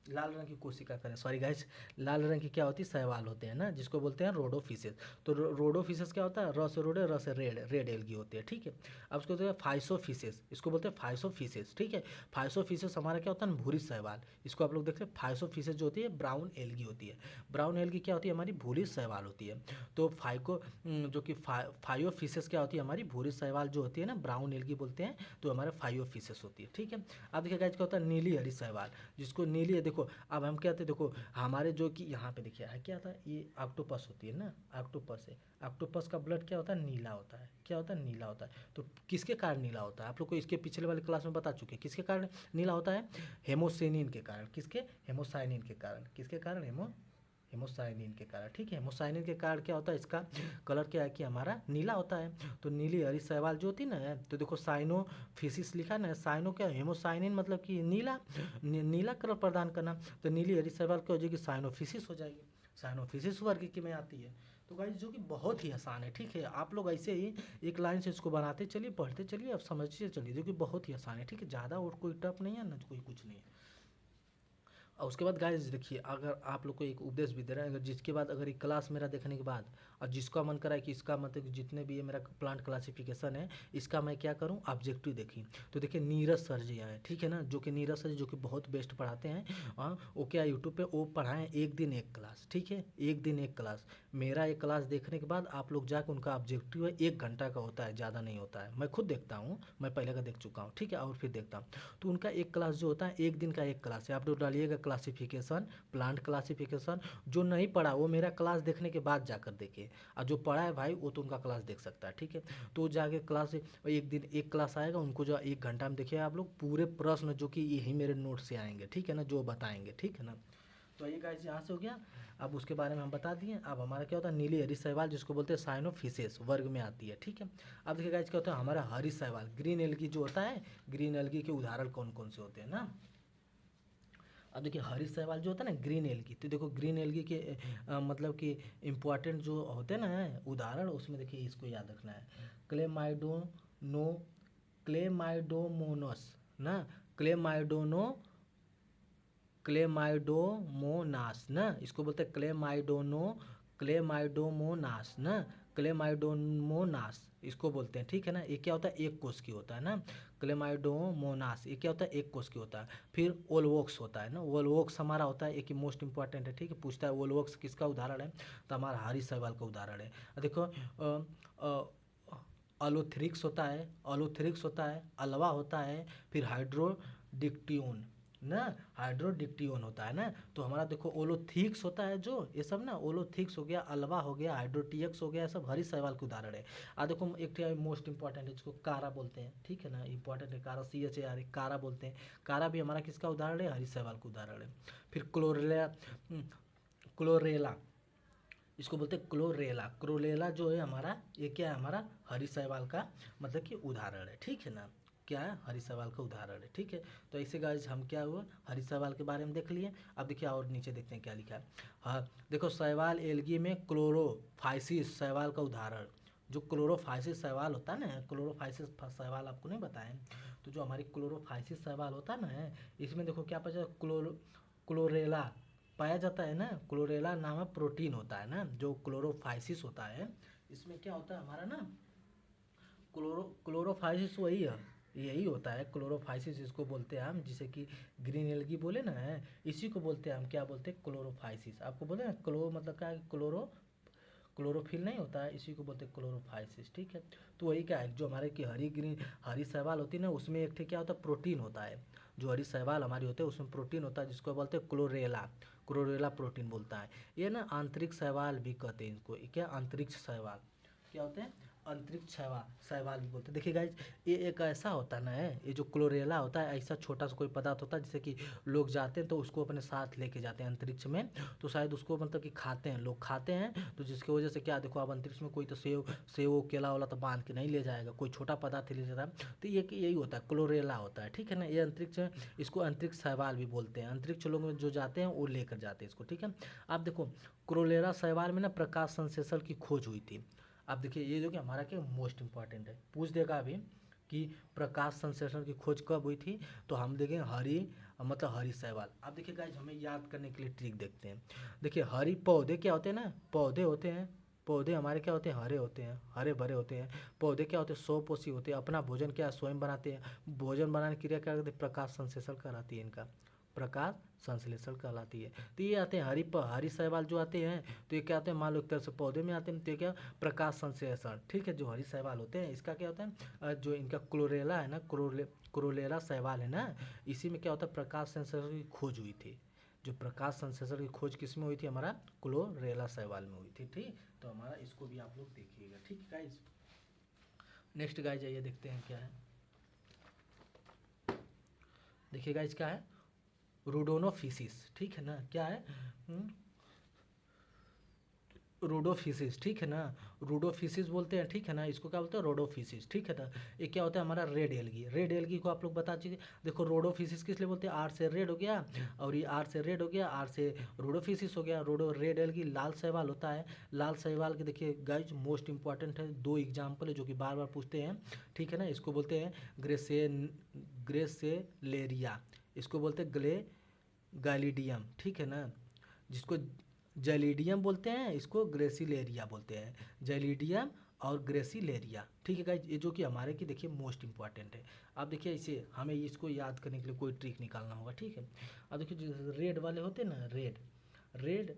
A: लाल रंग की कोशिका करें, सॉरी गाइस, लाल रंग की क्या होती है? शैवाल होते हैं ना, जिसको बोलते हैं रोडोफिसेस। तो रोडोफिसेस क्या होता है? रस रोडे, रस रेड एल्गी होती है। ठीक है, अब उसको बोलते हैं फाइसोफिसेस, इसको बोलते हैं फाइसोफिसेस। ठीक है, फाइसोफिसेस हमारा क्या होता है? भूरी शैवाल। इसको आप लोग देखते हैं फाइसोफिसेस जो होती है ब्राउन एल्गी होती है। ब्राउन एल्गी क्या होती है? हमारी भूरी शैवाल होती है। तो जो कि फाइयोफिसेस क्या होती है? हमारी भूरी शैवाल जो होती है ना, ब्राउन एल्गी बोलते हैं, तो हमारे फाइयोफिसेस होती है। ठीक है, अब देखिए गाइस क्या होता है? नीली हरी शैवाल, जिसको नीली है। देखो अब हम क्या होते हैं? देखो हमारे जो कि यहाँ पे देखिए है क्या था? ये ऑक्टोपस होती है ना, ऑक्टोपस है। ऑक्टोपस का ब्लड क्या होता है? नीला होता है। क्या होता है? नीला होता है। तो किसके कारण नीला होता है? आप लोग को इसके पिछले वाले क्लास में बता चुके हैं किसके कारण नीला होता है? हेमोसेनिन के कारण। किसके? हेमोसाइनिन के कारण। किसके कारण? हेमोसाइनिन के कारण, ठीक है। हेमोसाइनिन के कारण क्या होता है, इसका कलर क्या है कि हमारा नीला होता है। तो नीली हरी शैवाल जो होती है ना, तो देखो साइनोफिसिस लिखा है ना, साइनो क्या, हेमोसाइनिन मतलब कि नीला, नीला कलर प्रदान करना। तो नीली हरी शैवाल क्या हो जाएगी, साइनोफिसिस हो जाएगी। साइनोफिसिस वर्ग की में आती है। तो गाइस जो कि बहुत ही आसान है, ठीक है। आप लोग ऐसे ही एक लाइन से इसको बनाते चलिए, पढ़ते चलिए, अब समझते चलिए, जो कि बहुत ही आसान है, ठीक है। ज़्यादा और कोई टफ नहीं है ना, कोई कुछ नहीं है। और उसके बाद गाइस देखिए, अगर आप लोग को एक उपदेश भी दे रहे हैं, अगर जिसके बाद अगर एक क्लास मेरा देखने के बाद और जिसका मन करा है कि इसका मतलब कि जितने भी ये मेरा प्लांट क्लासिफिकेशन है, इसका मैं क्या करूं, ऑब्जेक्टिव देखिए। तो देखिए नीरज सर जी आए, ठीक है ना, जो कि नीरज सर जी जो कि बहुत बेस्ट पढ़ाते हैं। वो क्या यूट्यूब पे वो पढ़ाएं एक दिन एक क्लास, ठीक है, एक दिन एक क्लास। मेरा एक क्लास देखने के बाद आप लोग जाकर उनका ऑब्जेक्टिव है 1 घंटा का होता है, ज़्यादा नहीं होता है। मैं खुद देखता हूँ, मैं पहले का देख चुका हूँ, ठीक है, और फिर देखता हूँ। तो उनका एक क्लास जो होता है एक दिन का एक क्लास है। आप लोग डालिएगा क्लासिफिकेशन, प्लांट क्लासिफिकेशन। जो नहीं पढ़ा वो मेरा क्लास देखने के बाद जाकर देखे, और जो पढ़ा है भाई वो तो उनका क्लास देख सकता है, ठीक है। तो जाके क्लास एक दिन एक क्लास आएगा, उनको जो 1 घंटा में देखिए आप लोग पूरे प्रश्न जो कि यही मेरे नोट से आएंगे, ठीक है ना, जो बताएंगे, ठीक है ना। तो ये गाइस यहाँ से हो गया। अब उसके बारे में हम बता दिए। अब हमारा क्या होता है, नीली हरी शैवाल जिसको बोलते हैं साइनोफिसेस वर्ग में आती है, ठीक है। अब देखिए गाइस क्या होता है, हमारा हरी शैवाल ग्रीन एल्गी जो होता है, ग्रीन एल्गी के उदाहरण कौन कौन से होते हैं ना। अब देखिए हरी शैवाल जो होता है ना ग्रीन एल्गी, तो देखो ग्रीन एल्गी के मतलब कि इम्पोर्टेंट जो होते हैं ना उदाहरण, उसमें देखिए इसको याद रखना है। क्लेमाइडोनो क्लेमाइडोमोनस ना, क्लेमाइडोनो क्लेमाइडोमोनास ना, इसको बोलते हैं क्लेमाइडोमोनास ना, क्लेमाइडोमोनास इसको बोलते हैं, ठीक है ना। ये क्या होता है, एक कोष की होता है ना, क्लेमाइडोमोनास ये क्या होता है, एक कोष की होता है। फिर ओलवोक्स होता है ना, ओलवोक्स हमारा होता है एक मोस्ट इंपॉर्टेंट है, ठीक है, पूछता है ओलवोक्स किसका उदाहरण है, तो हमारा हरी शैवाल का उदाहरण है। देखो अलोथ्रिक्स होता है, अलोथ्रिक्स होता है, अल्वा होता है, फिर हाइड्रोडिक्टियोन ना, हाइड्रोडिक्टियोन होता है ना। तो हमारा देखो ओलोथिक्स होता है जो, ये सब ना ओलोथिक्स हो गया, अल्वा हो गया, हाइड्रोटियक्स हो गया, सब हरी शैवाल के उदाहरण है। देखो एक मोस्ट इंपॉर्टेंट है जिसको कारा बोलते हैं, ठीक है ना, इंपॉर्टेंट है कारा, CHAR कारा बोलते हैं। कारा भी हमारा किसका उदाहरण है, हरी शैवाल का उदाहरण है। फिर क्लोरेला इसको बोलते हैं क्लोरेला, क्लोरेला जो है हमारा, ये क्या है हमारा हरी शैवाल का मतलब कि उदाहरण है, ठीक है ना, क्या है हरी शैवाल का उदाहरण है, ठीक है। तो ऐसे गाइस हम क्या हुआ हरी शैवाल के बारे में देख लिए। अब देखिए और नीचे देखते हैं क्या लिखा है। हाँ देखो शैवाल एल्गी में क्लोरोफाइसिस शैवाल का उदाहरण, जो क्लोरोफाइसिस शैवाल होता है ना, क्लोरोफाइसिस शैवाल आपको नहीं बताएं, तो जो हमारी क्लोरोफाइसिस शैवाल होता है ना, इसमें देखो क्या पता क्लोरेला पाया जाता है ना, क्लोरेला नामक प्रोटीन होता है ना, जो क्लोरोफाइसिस होता है, इसमें क्या होता है हमारा ना, क्लोरोफाइसिस वही है, यही होता है क्लोरोफाइसिस, इसको बोलते हैं हम, जिसे कि ग्रीन एल्गी बोले ना है, इसी को बोलते हैं हम, क्या बोलते हैं क्लोरोफाइसिस। आपको बोले ना क्लो मतलब क्या है, क्लोरोफिल नहीं होता है, इसी को बोलते हैं क्लोरोफाइसिस, ठीक है। तो वही क्या है, जो हमारे की हरी शैवाल होती है ना, उसमें एक क्या होता है, प्रोटीन होता है। जो हरी शैवाल हमारी होती है उसमें प्रोटीन होता है, जिसको बोलते हैं क्लोरेला, क्लोरेला प्रोटीन बोलता है। ये ना आंतरिक शैवाल भी कहते हैं इसको, क्या अंतरिक्ष शैवाल क्या होते हैं, अंतरिक्ष शैवाल शैवाल भी बोलते हैं। देखिए गाइज ये एक ऐसा होता है ना है, ये जो क्लोरेला होता है ऐसा छोटा सा कोई पदार्थ होता है, जैसे कि लोग जाते हैं तो उसको अपने साथ लेके जाते हैं अंतरिक्ष में, तो शायद उसको मतलब कि खाते हैं, लोग खाते हैं, तो जिसकी वजह से क्या देखो अब अंतरिक्ष में कोई तो सेव केला वाला तो बांध के नहीं ले जाएगा, कोई छोटा पदार्थ ले जाता है, तो ये यही होता है क्लोरेला होता है, ठीक है ना। ये अंतरिक्ष इसको अंतरिक्ष शैवाल भी बोलते हैं, अंतरिक्ष लोग जो जाते हैं वो लेकर जाते हैं इसको, ठीक है। आप देखो क्लोरेला शैवाल में ना प्रकाश संश्लेषण की खोज हुई थी। आप देखिए ये जो कि हमारा क्या मोस्ट इंपॉर्टेंट है, पूछ देगा अभी कि प्रकाश संश्लेषण की खोज कब हुई थी, तो हम देखें मतलब हरी शैवाल। अब देखिए गाइज हमें याद करने के लिए ट्रिक देखते हैं। देखिए हरी पौधे क्या होते हैं ना, पौधे होते हैं, पौधे हमारे क्या होते हैं, हरे होते हैं, हरे भरे होते हैं। पौधे क्या होते हैं, स्वपोषी होते हैं, अपना भोजन क्या स्वयं बनाते हैं। भोजन बनाने की क्रिया क्या करते हैं, प्रकाश संश्लेषण कराती है इनका, प्रकाश संश्लेषण कहलाती है। तो ये आते हैं हरी शैवाल जो आते हैं, तो ये क्या आते हैं, मान लो एक तरह से पौधे में आते हैं, तो ये क्या प्रकाश संश्लेषण, ठीक है। जो हरी शैवाल होते हैं इसका क्या होता है, जो इनका क्लोरेला है ना, क्लोरेला शैवाल है ना, इसी में क्या होता है प्रकाश संश्लेषण की खोज हुई थी। जो प्रकाश संश्लेषण की खोज किस में हुई थी, हमारा क्लोरेला शैवाल में हुई थी, ठीक। तो हमारा इसको भी आप लोग देखिएगा, ठीक है गाइज। नेक्स्ट गाइज आइए देखते हैं क्या है। देखिए गाइज क्या है, रूडोनोफिसिस, ठीक है ना, क्या है रोडोफिसिस, ठीक है ना, रोडोफिसिस बोलते हैं, ठीक है ना, इसको क्या बोलते हैं, रोडोफिसिस, ठीक है ना। ये क्या होता है हमारा रेड एल्गी, रेड एल्गी को आप लोग बता चुके। देखो रोडोफिसिस किस लिए बोलते हैं, आर से रेड हो गया, और ये आर से रेड हो गया, आर से रोडोफिसिस हो गया। रेड एल्गी लाल शैवाल होता है। लाल शैवाल के देखिए गाइज मोस्ट इंपॉर्टेंट है, दो एग्जाम्पल है जो कि बार बार पूछते हैं, ठीक है ना। इसको बोलते हैं ग्रेसेलेरिया, इसको बोलते हैं गैलिडियम, ठीक है ना, जिसको जैलिडियम बोलते हैं, इसको ग्रेसिलेरिया बोलते हैं, जैलिडियम और ग्रेसिलेरिया, ठीक है गाइज। ये जो कि हमारे की देखिए मोस्ट इंपॉर्टेंट है। अब देखिए इसे हमें इसको याद करने के लिए कोई ट्रिक निकालना होगा, ठीक है। अब देखिए जो रेड वाले होते हैं ना, रेड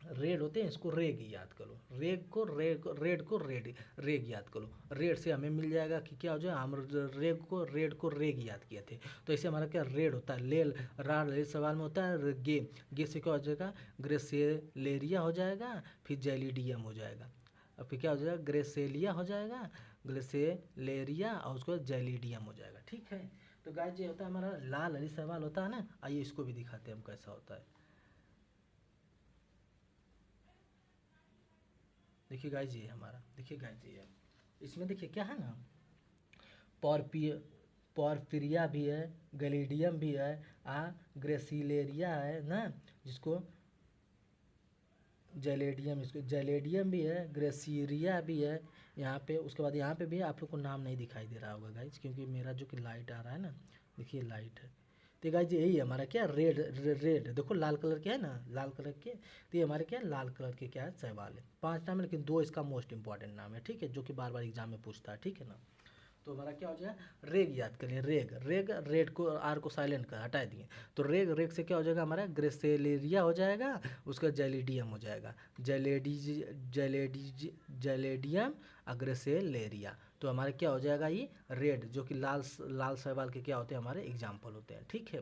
A: रेड होते हैं, इसको रेग याद करो, रेड को रेग याद करो। रेड से हमें मिल जाएगा कि क्या हो जाए, हम रेड को रेग याद किए थे, तो ऐसे हमारा क्या रेड होता है, ले सवाल में होता है गे से क्या हो जाएगा, ग्रेसेलेरिया हो जाएगा, फिर जैलिडियम हो जाएगा, और फिर क्या हो जाएगा, ग्रेसेलिया हो जाएगा, ग्रेसेलेरिया, और उसके बाद जैलिडियम हो जाएगा, ठीक है। तो गाइस ये होता है हमारा लाल हरी सवाल होता है ना। आइए इसको भी दिखाते हैं हम कैसा होता है। देखिए गाइज ये हमारा, देखिए गाइज ये इसमें देखिए क्या है ना, पॉर्पी पॉर्फिरिया भी है, गैलिडियम भी है, ग्रेसिलेरिया है ना, जिसको जैलेडियम, इसको जैलेडियम भी है, ग्रेसीरिया भी है यहाँ पे। उसके बाद यहाँ पे भी आप लोग को नाम नहीं दिखाई दे रहा होगा गाइज, क्योंकि मेरा जो कि लाइट आ रहा है ना, देखिए लाइट है। तो गाइज यही है हमारा क्या, रेड देखो लाल कलर के है ना, लाल कलर के, तो ये हमारे क्या लाल कलर के क्या है सवाल है। 5 नाम है लेकिन 2 इसका मोस्ट इंपॉर्टेंट नाम है, ठीक है, जो कि बार बार एग्जाम में पूछता है, ठीक है ना। तो हमारा क्या हो जाएगा, रेग याद करिए, रेड को आर को साइलेंट कर हटा दिए, तो रेग से क्या हो जाएगा हमारा, ग्रेसेलेरिया हो जाएगा, उसका जैलिडियम हो जाएगा, जैलेडियम ग्रेसेलेरिया। तो हमारे क्या हो जाएगा ये रेड, जो कि लाल शैवाल के क्या होते हैं हमारे एग्जाम्पल होते हैं, ठीक है।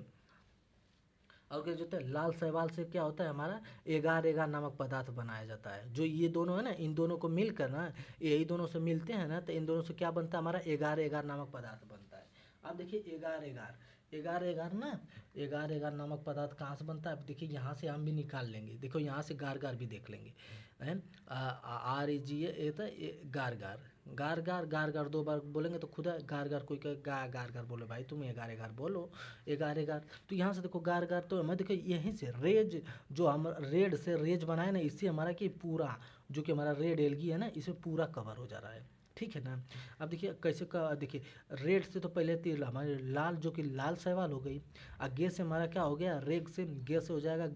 A: और क्या होता है, लाल शैवाल से क्या होता है हमारा एगार एगार नामक पदार्थ बनाया जाता है। जो ये दोनों है ना, इन दोनों को मिलकर ना, यही दोनों से मिलते हैं ना, तो इन दोनों से क्या बनता है हमारा एगार एगार नामक पदार्थ बनता है। अब देखिए एगार एगार ना, एगार एगार नामक पदार्थ कहाँ से बनता है, अब देखिए यहाँ से हम भी निकाल लेंगे, देखो यहाँ से गार गार भी देख लेंगे, है आर ए जी ए तो गार गार गार गार 2 बार बोलेंगे तो खुदा गार गार, कोई कहे गार गार बोलो भाई तुम एगार एगार बोलो, एगार एगार। तो यहाँ से देखो गार गार, तो मैं देखो यहीं से रेज, जो हम रेड से रेज बनाए ना, इससे हमारा कि पूरा जो कि हमारा रेड एलगी है ना, इसमें पूरा कवर हो जा रहा है, ठीक है ना। अब देखिए कैसे का, देखिए रेड से तो पहले थी हमारे लाल, जो कि लाल शैवाल हो गई। और गे से हमारा क्या हो गया, रेग से गे से हो जाएगा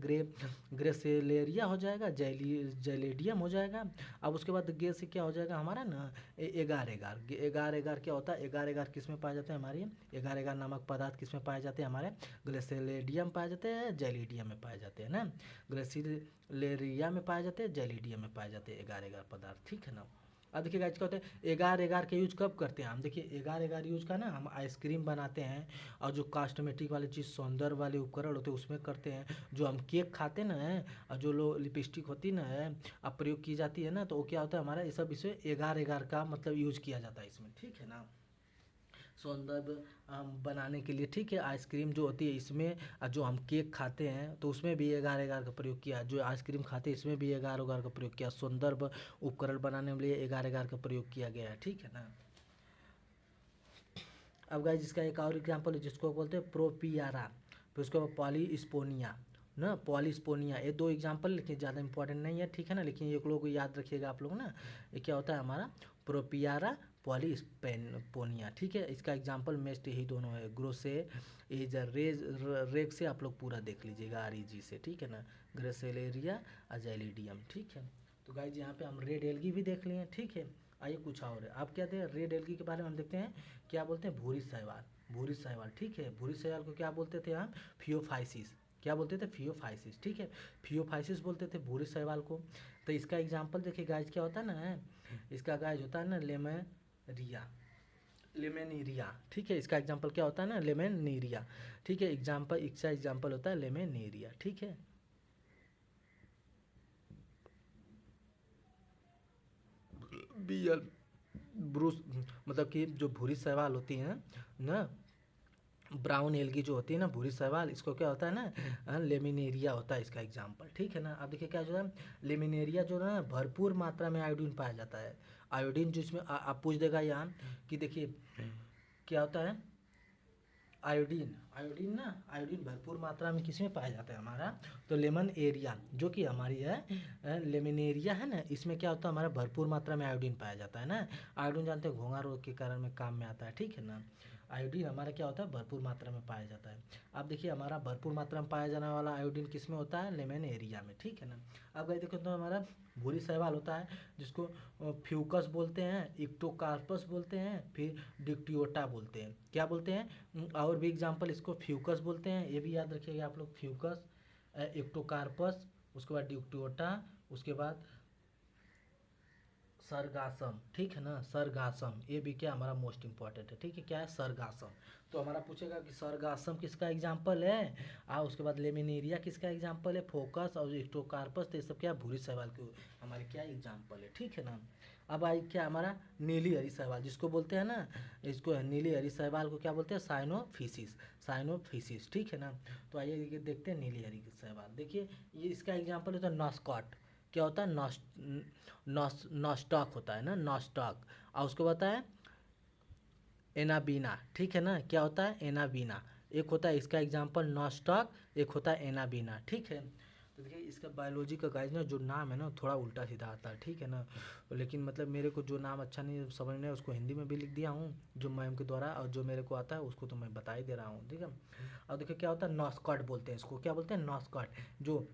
A: ग्रेसेलेरिया हो जाएगा, जैलेडियम हो जाएगा। अब उसके बाद गे से क्या हो जाएगा हमारा ना, एगार एगार एगार एगार क्या होता है, एगार एगार किस में पाए जाते हैं हमारे, एगार एगार नामक पदार्थ किस में पाए जाते हैं हमारे, ग्रेसेलेडियम पाए जाते हैं, जैलिडियम में पाए जाते हैं ना, ग्रेसिलेरिया में पाए जाते हैं, जैलिडियम में पाए जाते हैं एगार एगार पदार्थ, ठीक है ना। अब देखिए गाइस क्या होता है, एगार एगार का यूज कब करते हैं हम, देखिए एगार एगार यूज का ना हम आइसक्रीम बनाते हैं, और जो कॉस्मेटिक वाले चीज़ सौंदर्य वाले उपकरण होते हैं उसमें करते हैं। जो हम केक खाते ना है, और जो लो लिपस्टिक होती ना है, अब प्रयोग की जाती है ना, तो वो क्या होता है हमारा ये सब इसे एगार एगार का मतलब यूज किया जाता है इसमें, ठीक है ना। सौंदर्य बनाने के लिए, ठीक है। आइसक्रीम जो होती है इसमें, जो हम केक खाते हैं तो उसमें भी एगार एगार का प्रयोग किया, जो आइसक्रीम खाते हैं इसमें भी एगार एगार का प्रयोग किया, सौंदर्य उपकरण बनाने के लिए एगार एगार का प्रयोग किया गया है, ठीक है ना। अब गाइस जिसका एक और एग्जाम्पल है जिसको बोलते हैं प्रोपियारा, फिर उसके बाद पॉलीस्पोनिया ना, पॉलीस्पोनिया, ये 2 एग्जाम्पल लिखिए, ज़्यादा इंपॉर्टेंट नहीं है, ठीक है ना, लेकिन ये लोग याद रखिएगा आप लोग ना। ये क्या होता है हमारा प्रोपियारा पॉलीस्पोनिया, ठीक है। इसका एग्जाम्पल मेस्ट यही दोनों है, ग्रोसे इज रेग से आप लोग पूरा देख लीजिएगा आर ई जी से, ठीक है ना, ग्रेसेलेरिया अजैलिडियम, ठीक है। तो गाइज यहाँ पे हम रेड एल्गी भी देख लिए, ठीक है। आइए कुछ और है, आप क्या थे रेड एल्गी के बारे में हम देखते हैं, क्या बोलते हैं भूरी शैवाल, भूरी शैवाल, ठीक है। भूरी शैवाल को क्या बोलते थे हम, फियोफाइसिस, क्या बोलते थे, फियोफाइसिस, ठीक है, फियोफाइसिस बोलते थे भूरी शैवाल को। तो इसका एग्जाम्पल देखिए गाइज क्या होता है ना, इसका गाइज होता है ना लेमेनीरिया, ठीक है। इसका एग्जाम्पल क्या होता है ना, लेमेनीरिया, ठीक है। इसका एग्जाम्पल होता है लेमेनीरिया, ठीक है। बियल ब्रूस, मतलब कि जो भूरी शैवाल होती हैं ना, ब्राउन एल्गी जो होती है ना, भूरी शैवाल, इसको क्या होता है ना, लेमिनेरिया होता है इसका एग्जाम्पल, ठीक है ना। अब देखिए क्या जो है, लेमिनेरिया जो है ना भरपूर मात्रा में आयोडीन पाया जाता है। आयोडीन जिसमें आप पूछ देगा यहाँ कि देखिए क्या होता है आयोडीन, आयोडीन ना, आयोडीन भरपूर मात्रा में किसमें पाया जाता है हमारा, तो लेमन एरिया जो कि हमारी है लेमिनेरिया है ना, इसमें क्या होता है हमारा भरपूर मात्रा में आयोडीन पाया जाता है ना। आयोडीन जानते हैं घोंघा रोग के कारण में काम में आता है, ठीक है ना। आयोडीन हमारा क्या होता है भरपूर मात्रा में पाया जाता है। अब देखिए हमारा भरपूर मात्रा में पाया जाने वाला आयोडीन किस में होता है, लेमन एरिया में, ठीक है ना। अब गए देखो तो हमारा भूरी शैवाल होता है जिसको फ्यूकस बोलते हैं, इक्टोकार्पस बोलते हैं, फिर डिक्टियोटा बोलते हैं, क्या बोलते हैं, और भी एग्जांपल इसको फ्यूकस बोलते हैं, ये भी याद रखिएगा आप लोग, फ्यूकस, इक्टोकार्पस, उसके बाद डिक्टियोटा, उसके बाद सरगासम, ठीक है ना, सरगासम, ये भी क्या हमारा मोस्ट इंपॉर्टेंट है, ठीक है, क्या है सरगासम। तो हमारा पूछेगा कि सरगासम किसका एग्जाम्पल है, उसके बाद लेमिनेरिया किसका एग्जाम्पल है, फोकस और स्टोकार्पस, तो ये सब क्या भूरी शैवाल के हमारे क्या एग्जाम्पल है, ठीक है ना। अब आई क्या हमारा नीली हरी शैवाल जिसको बोलते हैं ना, इसको नीली हरी शैवाल को क्या बोलते हैं, साइनोफिसिस, साइनोफिसिस, ठीक है ना। तो आइए देखते हैं नीली हरी शैवाल, देखिए ये इसका एग्जाम्पल होता है नॉस्कॉट, क्या होता है नॉस्टॉक होता है ना, नॉस्टॉक, और उसको बताएं एनाबीना, ठीक है ना, क्या होता है एनाबीना, एक होता है इसका एग्जाम्पल नॉस्टॉक, एक होता है एनाबीना, ठीक है। तो देखिए इसका बायोलॉजी का गाइज ना जो नाम है ना थोड़ा उल्टा सीधा आता है, ठीक है ना, लेकिन मतलब मेरे को जो नाम अच्छा नहीं समझ में उसको हिंदी में भी लिख दिया हूँ जो मैम के द्वारा, और जो मेरे को आता है उसको तो मैं बता ही दे रहा हूँ, ठीक है। और देखिए क्या होता है नॉस्कॉट बोलते हैं इसको, क्या बोलते हैं नॉस्कॉट, जो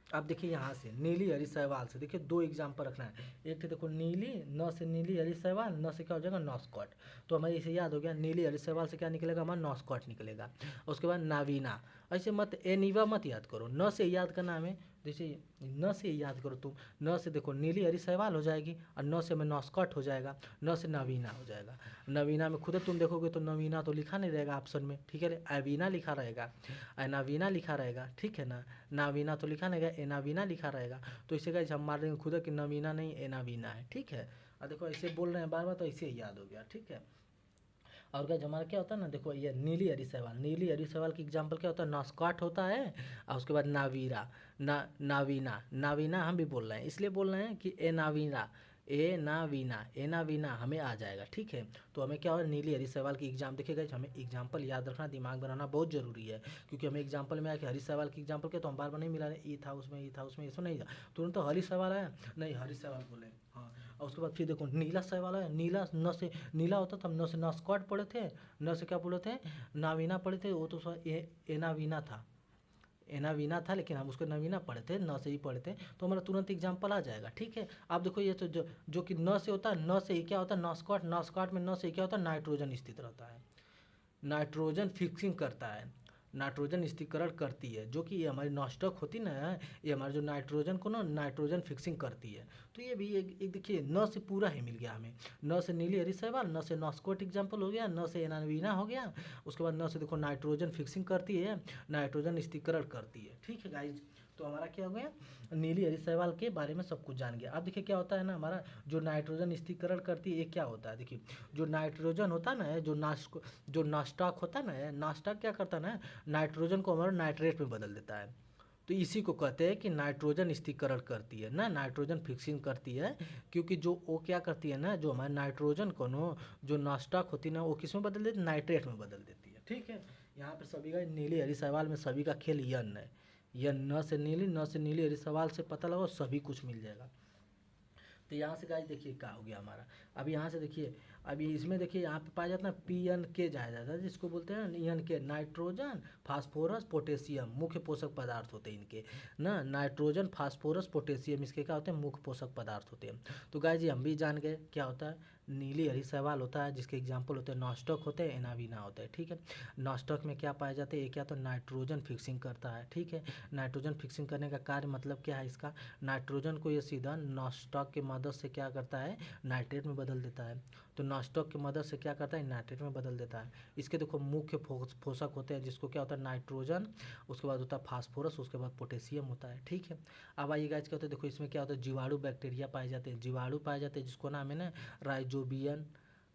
A: अब देखिए यहाँ से नीली हरी शैवाल से देखिए दो एग्जाम्पल रखना है, एक तो देखो नीली, न से नीली हरी शैवाल, न से क्या हो जाएगा नॉस्कॉट, तो हमें इसे याद हो गया नीली हरी शैवाल से क्या निकलेगा हमारा नॉस्कॉट निकलेगा। उसके बाद नावीना, ऐसे मत एनीवा मत याद करो, न से याद करना हमें, जैसे न से याद करो तुम, न से देखो नीली हरी शैवाल हो जाएगी, और न से में नॉस्कॉट हो जाएगा, न से नवीना हो जाएगा। नवीना में खुद तुम देखोगे तो नवीना तो लिखा नहीं रहेगा ऑप्शन में, ठीक है, एवीना लिखा रहेगा, एनावीना लिखा रहेगा, ठीक है ना, नावीना तो लिखा नहीं रहेगा, एनावीना लिखा रहेगा। तो इसे गाइस हम मार देंगे खुद कि नवीना नहीं एनावीना है, ठीक है। और देखो ऐसे बोल रहे हैं बार बार तो ऐसे ही याद हो गया, ठीक है। और गाइस हमारा क्या होता है ना, देखो ये नीली हरी शैवाल, नीली हरी शैवाल की एग्जाम्पल क्या होता है नॉस्कॉट होता है, और उसके बाद नावीरा, नावीना, नावीना हम भी बोल रहे हैं इसलिए बोल रहे हैं कि एनावीना, एनावीना हमें आ जाएगा, ठीक है। तो हमें क्या हो नीली हरी शैवाल की एग्जाम देखिएगा, हमें एग्जाम्पल याद रखना, दिमाग बनाना बहुत जरूरी है, क्योंकि हमें एग्जाम्पल में आया कि हरी शैवाल की एग्जाम्पल क्या, तो हम बार बार नहीं मिला रहे, ये था उसमें, ये था उसमें, इसमें नहीं था, तुरंत तो हरी शैवाल आया, नहीं हरी शैवाल बोले, हाँ। और उसके बाद फिर देखो नीला शैवाल आया, नीला न से नीला होता था, हम न से नॉस्कॉट पढ़े थे, न से क्या पढ़े थे, नावीना पढ़े थे, वो तो एनावीना था, एनावीना था, लेकिन हम उसको नवीना पढ़े थे, न से ही पढ़े थे, तो हमारा तुरंत एग्जाम्पल आ जाएगा, ठीक है। आप देखो ये तो जो कि न से होता है, न से ही क्या होता है नॉस्कॉट, नॉस्कॉट में न से क्या होता है नाइट्रोजन स्थित रहता है, नाइट्रोजन फिक्सिंग करता है, नाइट्रोजन स्थिरीकरण करती है, जो कि ये हमारी नॉस्टॉक होती ना, ये हमारे जो नाइट्रोजन को ना नाइट्रोजन फिक्सिंग करती है। तो ये भी एक देखिए न से पूरा ही मिल गया हमें, न से नीली हरी शैवाल, न से नॉस्कोट एग्जाम्पल हो गया, न से एनावीना हो गया, उसके बाद न से देखो नाइट्रोजन फिक्सिंग करती है, नाइट्रोजन स्थिरीकरण करती है, ठीक है गाइज। तो हमारा क्या हो गया, नीली हरी शैवाल के बारे में सब कुछ जान गया। अब देखिए क्या होता है ना हमारा जो नाइट्रोजन स्थिरीकरण करती है ये क्या होता है, देखिए जो नाइट्रोजन होता है ना, जो नास्टॉक होता है ना, नास्टॉक क्या करता है ना, नाइट्रोजन को हमारा नाइट्रेट में बदल देता है, तो इसी को कहते हैं कि नाइट्रोजन स्थिरीकरण करती है ना, नाइट्रोजन फिक्सिंग करती है, क्योंकि जो वो क्या करती है ना, जो हमारे नाइट्रोजन को नो जो नास्टॉक होती है ना वो किस में बदल देती है, नाइट्रेट में बदल देती है, ठीक है। यहाँ पे सभी का नीली हरी सवाल में सभी का खेल यन है, यन न से नीली, न से नीली हरी सवाल से पता लगाओ सभी कुछ मिल जाएगा। तो यहाँ से गाइस देखिए क्या हो गया हमारा, अब यहाँ से देखिए, अभी इसमें देखिए यहाँ पे पाया जाता है PN के जाया जाता है, जिसको बोलते हैं NK, नाइट्रोजन फास्फोरस पोटेशियम, मुख्य पोषक पदार्थ होते हैं इनके ना, नाइट्रोजन फास्फोरस पोटेशियम इसके क्या होते हैं मुख्य पोषक पदार्थ होते हैं। तो गाइस जी हम भी जान गए क्या होता है, नीली हरी शैवाल होता है जिसके एग्जाम्पल होते हैं नॉस्टॉक होते हैं, एनावीना होता है, ठीक है। नॉस्टॉक में क्या पाए जाते हैं, ये क्या तो नाइट्रोजन फिक्सिंग करता है, ठीक है। नाइट्रोजन फिक्सिंग करने का कार्य मतलब क्या है इसका, नाइट्रोजन को ये सीधा नॉस्टॉक की मदद से क्या करता है नाइट्रेट में बदल देता है, तो नॉस्टॉक की मदद से क्या करता है नाइट्रेट में बदल देता है। इसके देखो मुख्य पोषक होते हैं जिसको क्या होता है नाइट्रोजन, उसके बाद होता है फास्फोरस, उसके बाद पोटेशियम होता है, ठीक है। अब आइए गाइस क्या होता है, देखो इसमें क्या होता है जीवाणु बैक्टीरिया पाए जाते हैं, जीवाणु पाए जाते हैं जिसको नाम है ना राइजोबियम,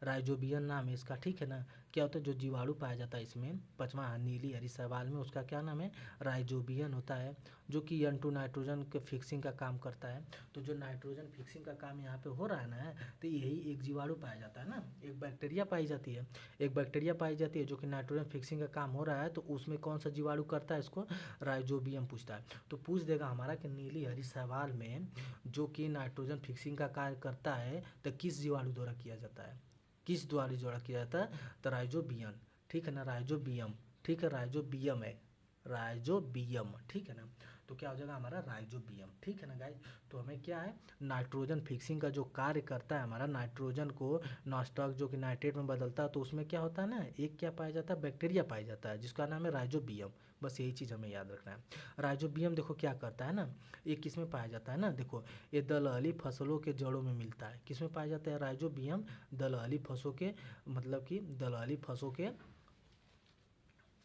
A: राइजोबियम नाम है इसका, ठीक है ना। क्या होता है, जो जीवाणु पाया जाता है इसमें, पाँचवा नीली हरी शैवाल में, उसका क्या नाम है, राइजोबियम होता है, जो कि N2 नाइट्रोजन के फिक्सिंग का काम करता है। तो जो नाइट्रोजन फिक्सिंग का काम यहाँ पे हो रहा है ना, तो यही एक जीवाणु पाया जाता है ना, एक बैक्टीरिया पाई जाती है, एक बैक्टीरिया पाई जाती है जो कि नाइट्रोजन फिक्सिंग का काम हो रहा है। तो उसमें कौन सा जीवाणु करता है इसको, राइजोबियम पूछता है। तो पूछ देगा हमारा कि नीली हरी शैवाल में जो कि नाइट्रोजन फिक्सिंग का कार्य करता है, तो किस जीवाणु द्वारा किया जाता है, किस द्वारा किया जाता है, तो राइजोबियम, ठीक है ना, राइजोबियम, ठीक है, राइजोबियम है, राइजोबियम, ठीक है ना। तो क्या हो जाएगा हमारा राइजोबियम, ठीक है ना गाइज। तो हमें क्या है, नाइट्रोजन फिक्सिंग का जो कार्य करता है हमारा, नाइट्रोजन को नॉस्टॉक जो कि नाइट्रेट में बदलता है, तो उसमें क्या होता है ना, एक क्या पाया जाता है, बैक्टीरिया पाया जाता है जिसका नाम है राइजोबियम। बस यही चीज़ हमें याद रखना है। राइजोबियम देखो क्या करता है ना, ये किस में पाया जाता है ना, देखो ये दलहली फसलों के जड़ों में मिलता है। किस में पाया जाता है राइजोबियम, दलहली फसलों के, मतलब कि दलहली फसलों के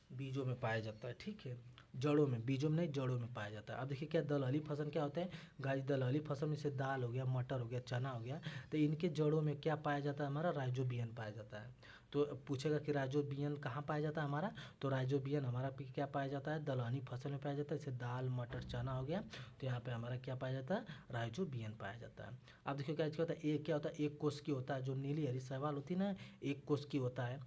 A: बीजों में पाया जाता है, ठीक है, जड़ों में, बीजों में नहीं, जड़ों में पाया जाता है। अब देखिए क्या दलहली फसल क्या होता है गाइस, दलहली फसल में से दाल हो गया, मटर हो गया, चना हो गया, तो इनके जड़ों में क्या पाया जाता है हमारा, राइजोबियम पाया जाता है। तो पूछेगा कि राइजोबियम कहाँ पाया जाता है हमारा, तो राइजोबियम हमारा क्या पाया जाता है, दलहनी फसल में पाया जाता है, जैसे दाल मटर चना हो गया, तो यहाँ पे हमारा क्या पाया जाता है, राइजोबियम पाया जाता है। अब देखिए क्या होता है, एक क्या होता है, एक कोष की होता है, जो नीली हरी शैवाल होती है ना, एक कोष की होता है,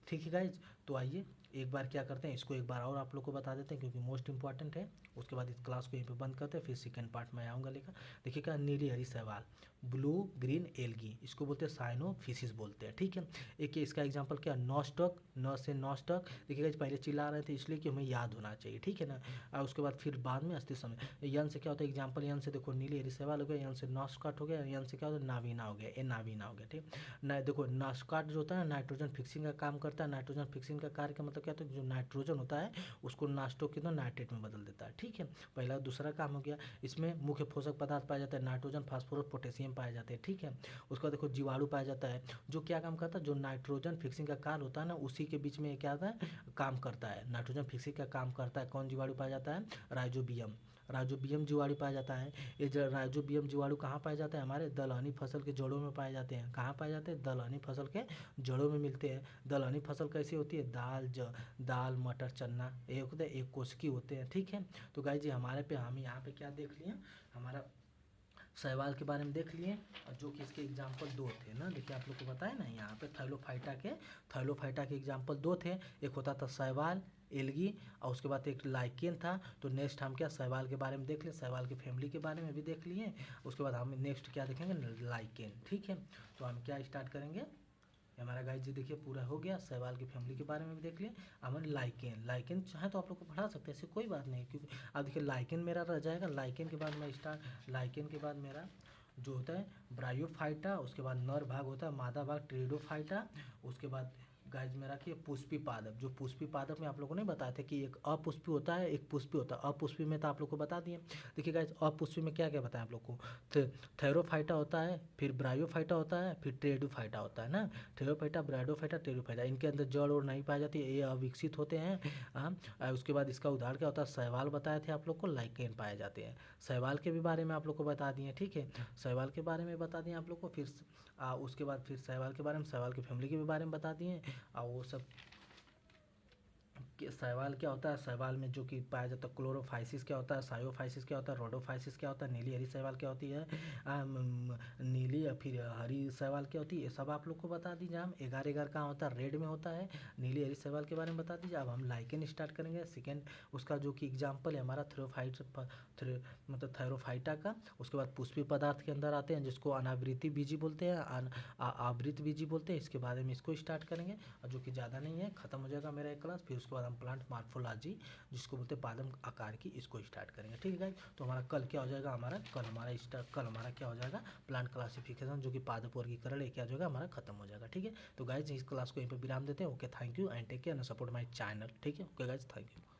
A: ठीक है गाइज। तो आइए एक बार क्या करते हैं, इसको एक बार और आप लोग को बता देते हैं क्योंकि मोस्ट इंपॉर्टेंट है। उसके बाद इस क्लास को यहीं पे बंद करते हैं, फिर सेकेंड पार्ट में आऊँगा लेकर। देखिए क्या, नीली हरी शैवाल, ब्लू ग्रीन एल्गी, इसको बोलते हैं साइनोफिसिस बोलते हैं, ठीक है। एक इसका एग्जांपल क्या, नॉस्टॉक, न से नॉस्टॉक। देखिएगा पहले चिल्ला रहे थे इसलिए कि हमें याद होना चाहिए, ठीक है ना। और उसके बाद फिर बाद में अस्तित्व समय, यन से क्या होता है एग्जाम्पल, यन से देखो नीली हरी शैवाल हो गया, यन से नॉस्टॉक हो गया, यन से क्या होता है नावीना हो गया, ये नावीना हो गया, ठीक। ना देखो नॉस्टॉक जो होता है नाइट्रोजन फिक्सिंग का काम करता है। नाइट्रोजन फिक्सिंग का कार्य का मतलब क्या होता है, जो नाइट्रोजन होता है उसको नास्टो के नाइट्रेट में बदल देता है, ठीक है। पहला दूसरा काम हो गया। इसमें मुख्य पोषक पदार्थ पाया जाता है, नाइट्रोजन फास्फोरस पोटेशियम पाए जाते हैं, ठीक है। उसका देखो जीवाणु पाया जाता है, जो क्या काम करता है, जो नाइट्रोजन फिक्सिंग का कार्य होता है ना, उसी के बीच में क्या होता है, काम करता है, नाइट्रोजन फिक्सिंग का काम करता है। कौन जीवाणु पाया जाता है, राइजोबियम, राइजोबियम जीवाणु पाया जाता है। ये राइजोबियम जीवाणु कहाँ पाया जाता है, हमारे दलहनी फसल के जड़ों में पाए जाते हैं। कहाँ पाए जाते हैं, दलहनी फसल के जड़ों में मिलते हैं। दलहनी फसल कैसी होती है, दाल मटर चना, ये होते हैं, एक कोशिकी होते हैं, ठीक है। तो गाइस जी हमारे पे हम यहाँ पे क्या देख लिए, हमारा शैवाल के बारे में देख लिए, और जो कि इसके एग्जाम्पल दो थे ना, देखिए आप लोग को बताया ना यहाँ पे थैलोफाइटा के एग्जाम्पल दो थे। एक होता था शैवाल एल्गी, और उसके बाद एक लाइकेन था। तो नेक्स्ट हम क्या शैवाल के बारे में देख लिए, शैवाल की फैमिली के बारे में भी देख लिए। उसके बाद हम नेक्स्ट क्या देखेंगे, लाइकेन, ठीक है। तो हम क्या स्टार्ट करेंगे, हमारा गाइस जी देखिए पूरा हो गया, शैवाल की फैमिली के बारे में भी देख लिए। हमारे लाइकेन चाहे तो आप लोग को पढ़ा सकते हैं, ऐसे कोई बात नहीं, क्योंकि अब देखिए लाइकेन मेरा रह जाएगा। लाइकेन के बाद मैं लाइकेन के बाद मेरा जो होता है ब्रायोफाइटा, उसके बाद नर भाग होता है, मादा भाग ट्रेडोफाइटा। उसके बाद गाइज मेरा कि पुष्पी पादप, जो पुष्पी पादप में आप लोगों ने बताया था कि एक अपुष्पी होता है, एक पुष्पी होता है। अपुष्पी में तो आप लोग को बता दिए। देखिए गाइज अपुष्पी में क्या क्या बताया आप लोग को, थेरोफाइटा होता है, फिर ब्रायोफाइटा होता है, फिर ट्रेडोफाइटा होता है ना। थेरोफाइटा ब्रायोफाइटा ट्रेडोफाइटा, इनके अंदर जड़ और नहीं पाई जाती है, ये अविकसित होते हैं। उसके बाद इसका उदाहरण क्या होता है, शैवाल बताए थे आप लोग को, लाइकेन पाए जाते हैं। शैवाल के भी बारे में आप लोग को बता दिए, ठीक है, शैवाल के बारे में बता दिए आप लोग को। फिर उसके बाद फिर शैवाल के बारे में, शैवाल की फैमिली के भी बारे में बता दिए। और वो सब कि शैवाल क्या होता है, शैवाल में जो कि पाया जाता है क्लोरोफाइसिस क्या होता है, सायोफाइसिस क्या होता है, रोडोफाइसिस क्या होता है, नीली हरी शैवाल क्या होती है, नीली या फिर हरी शैवाल क्या होती है, ये सब आप लोग को बता दीजिए। हम एगार कहाँ होता है, रेड में होता है। नीली हरी शैवाल के बारे में बता दीजिए। अब हम लाइकेन स्टार्ट करेंगे। सेकेंड उसका जो कि एग्जाम्पल है हमारा मतलब थैरोफाइटा का। उसके बाद पुष्पी पदार्थ के अंदर आते हैं जिसको अनावृति बीजी बोलते हैं, आवृत बीजी बोलते हैं। इसके बारे में इसको स्टार्ट करेंगे, और जो कि ज़्यादा नहीं है, खत्म हो जाएगा मेरा एक क्लास। फिर उसके बाद हम प्लांट मार्फोलॉजी जिसको बोलते हैं पादप आकार की, इसको स्टार्ट करेंगे, ठीक है गाइस। तो हमारा कल क्या हो जाएगा, कल हमारा क्या हो जाएगा, प्लांट क्लासिफिकेशन जो कि पादप वर्गीकरण, ये क्या हो जाएगा हमारा खत्म हो जाएगा, ठीक है। तो गाइस इस क्लास को यहीं पर विराम देते हैं। Okay, thank you and take care and support my channel, ठीक है। Okay guys, thank you.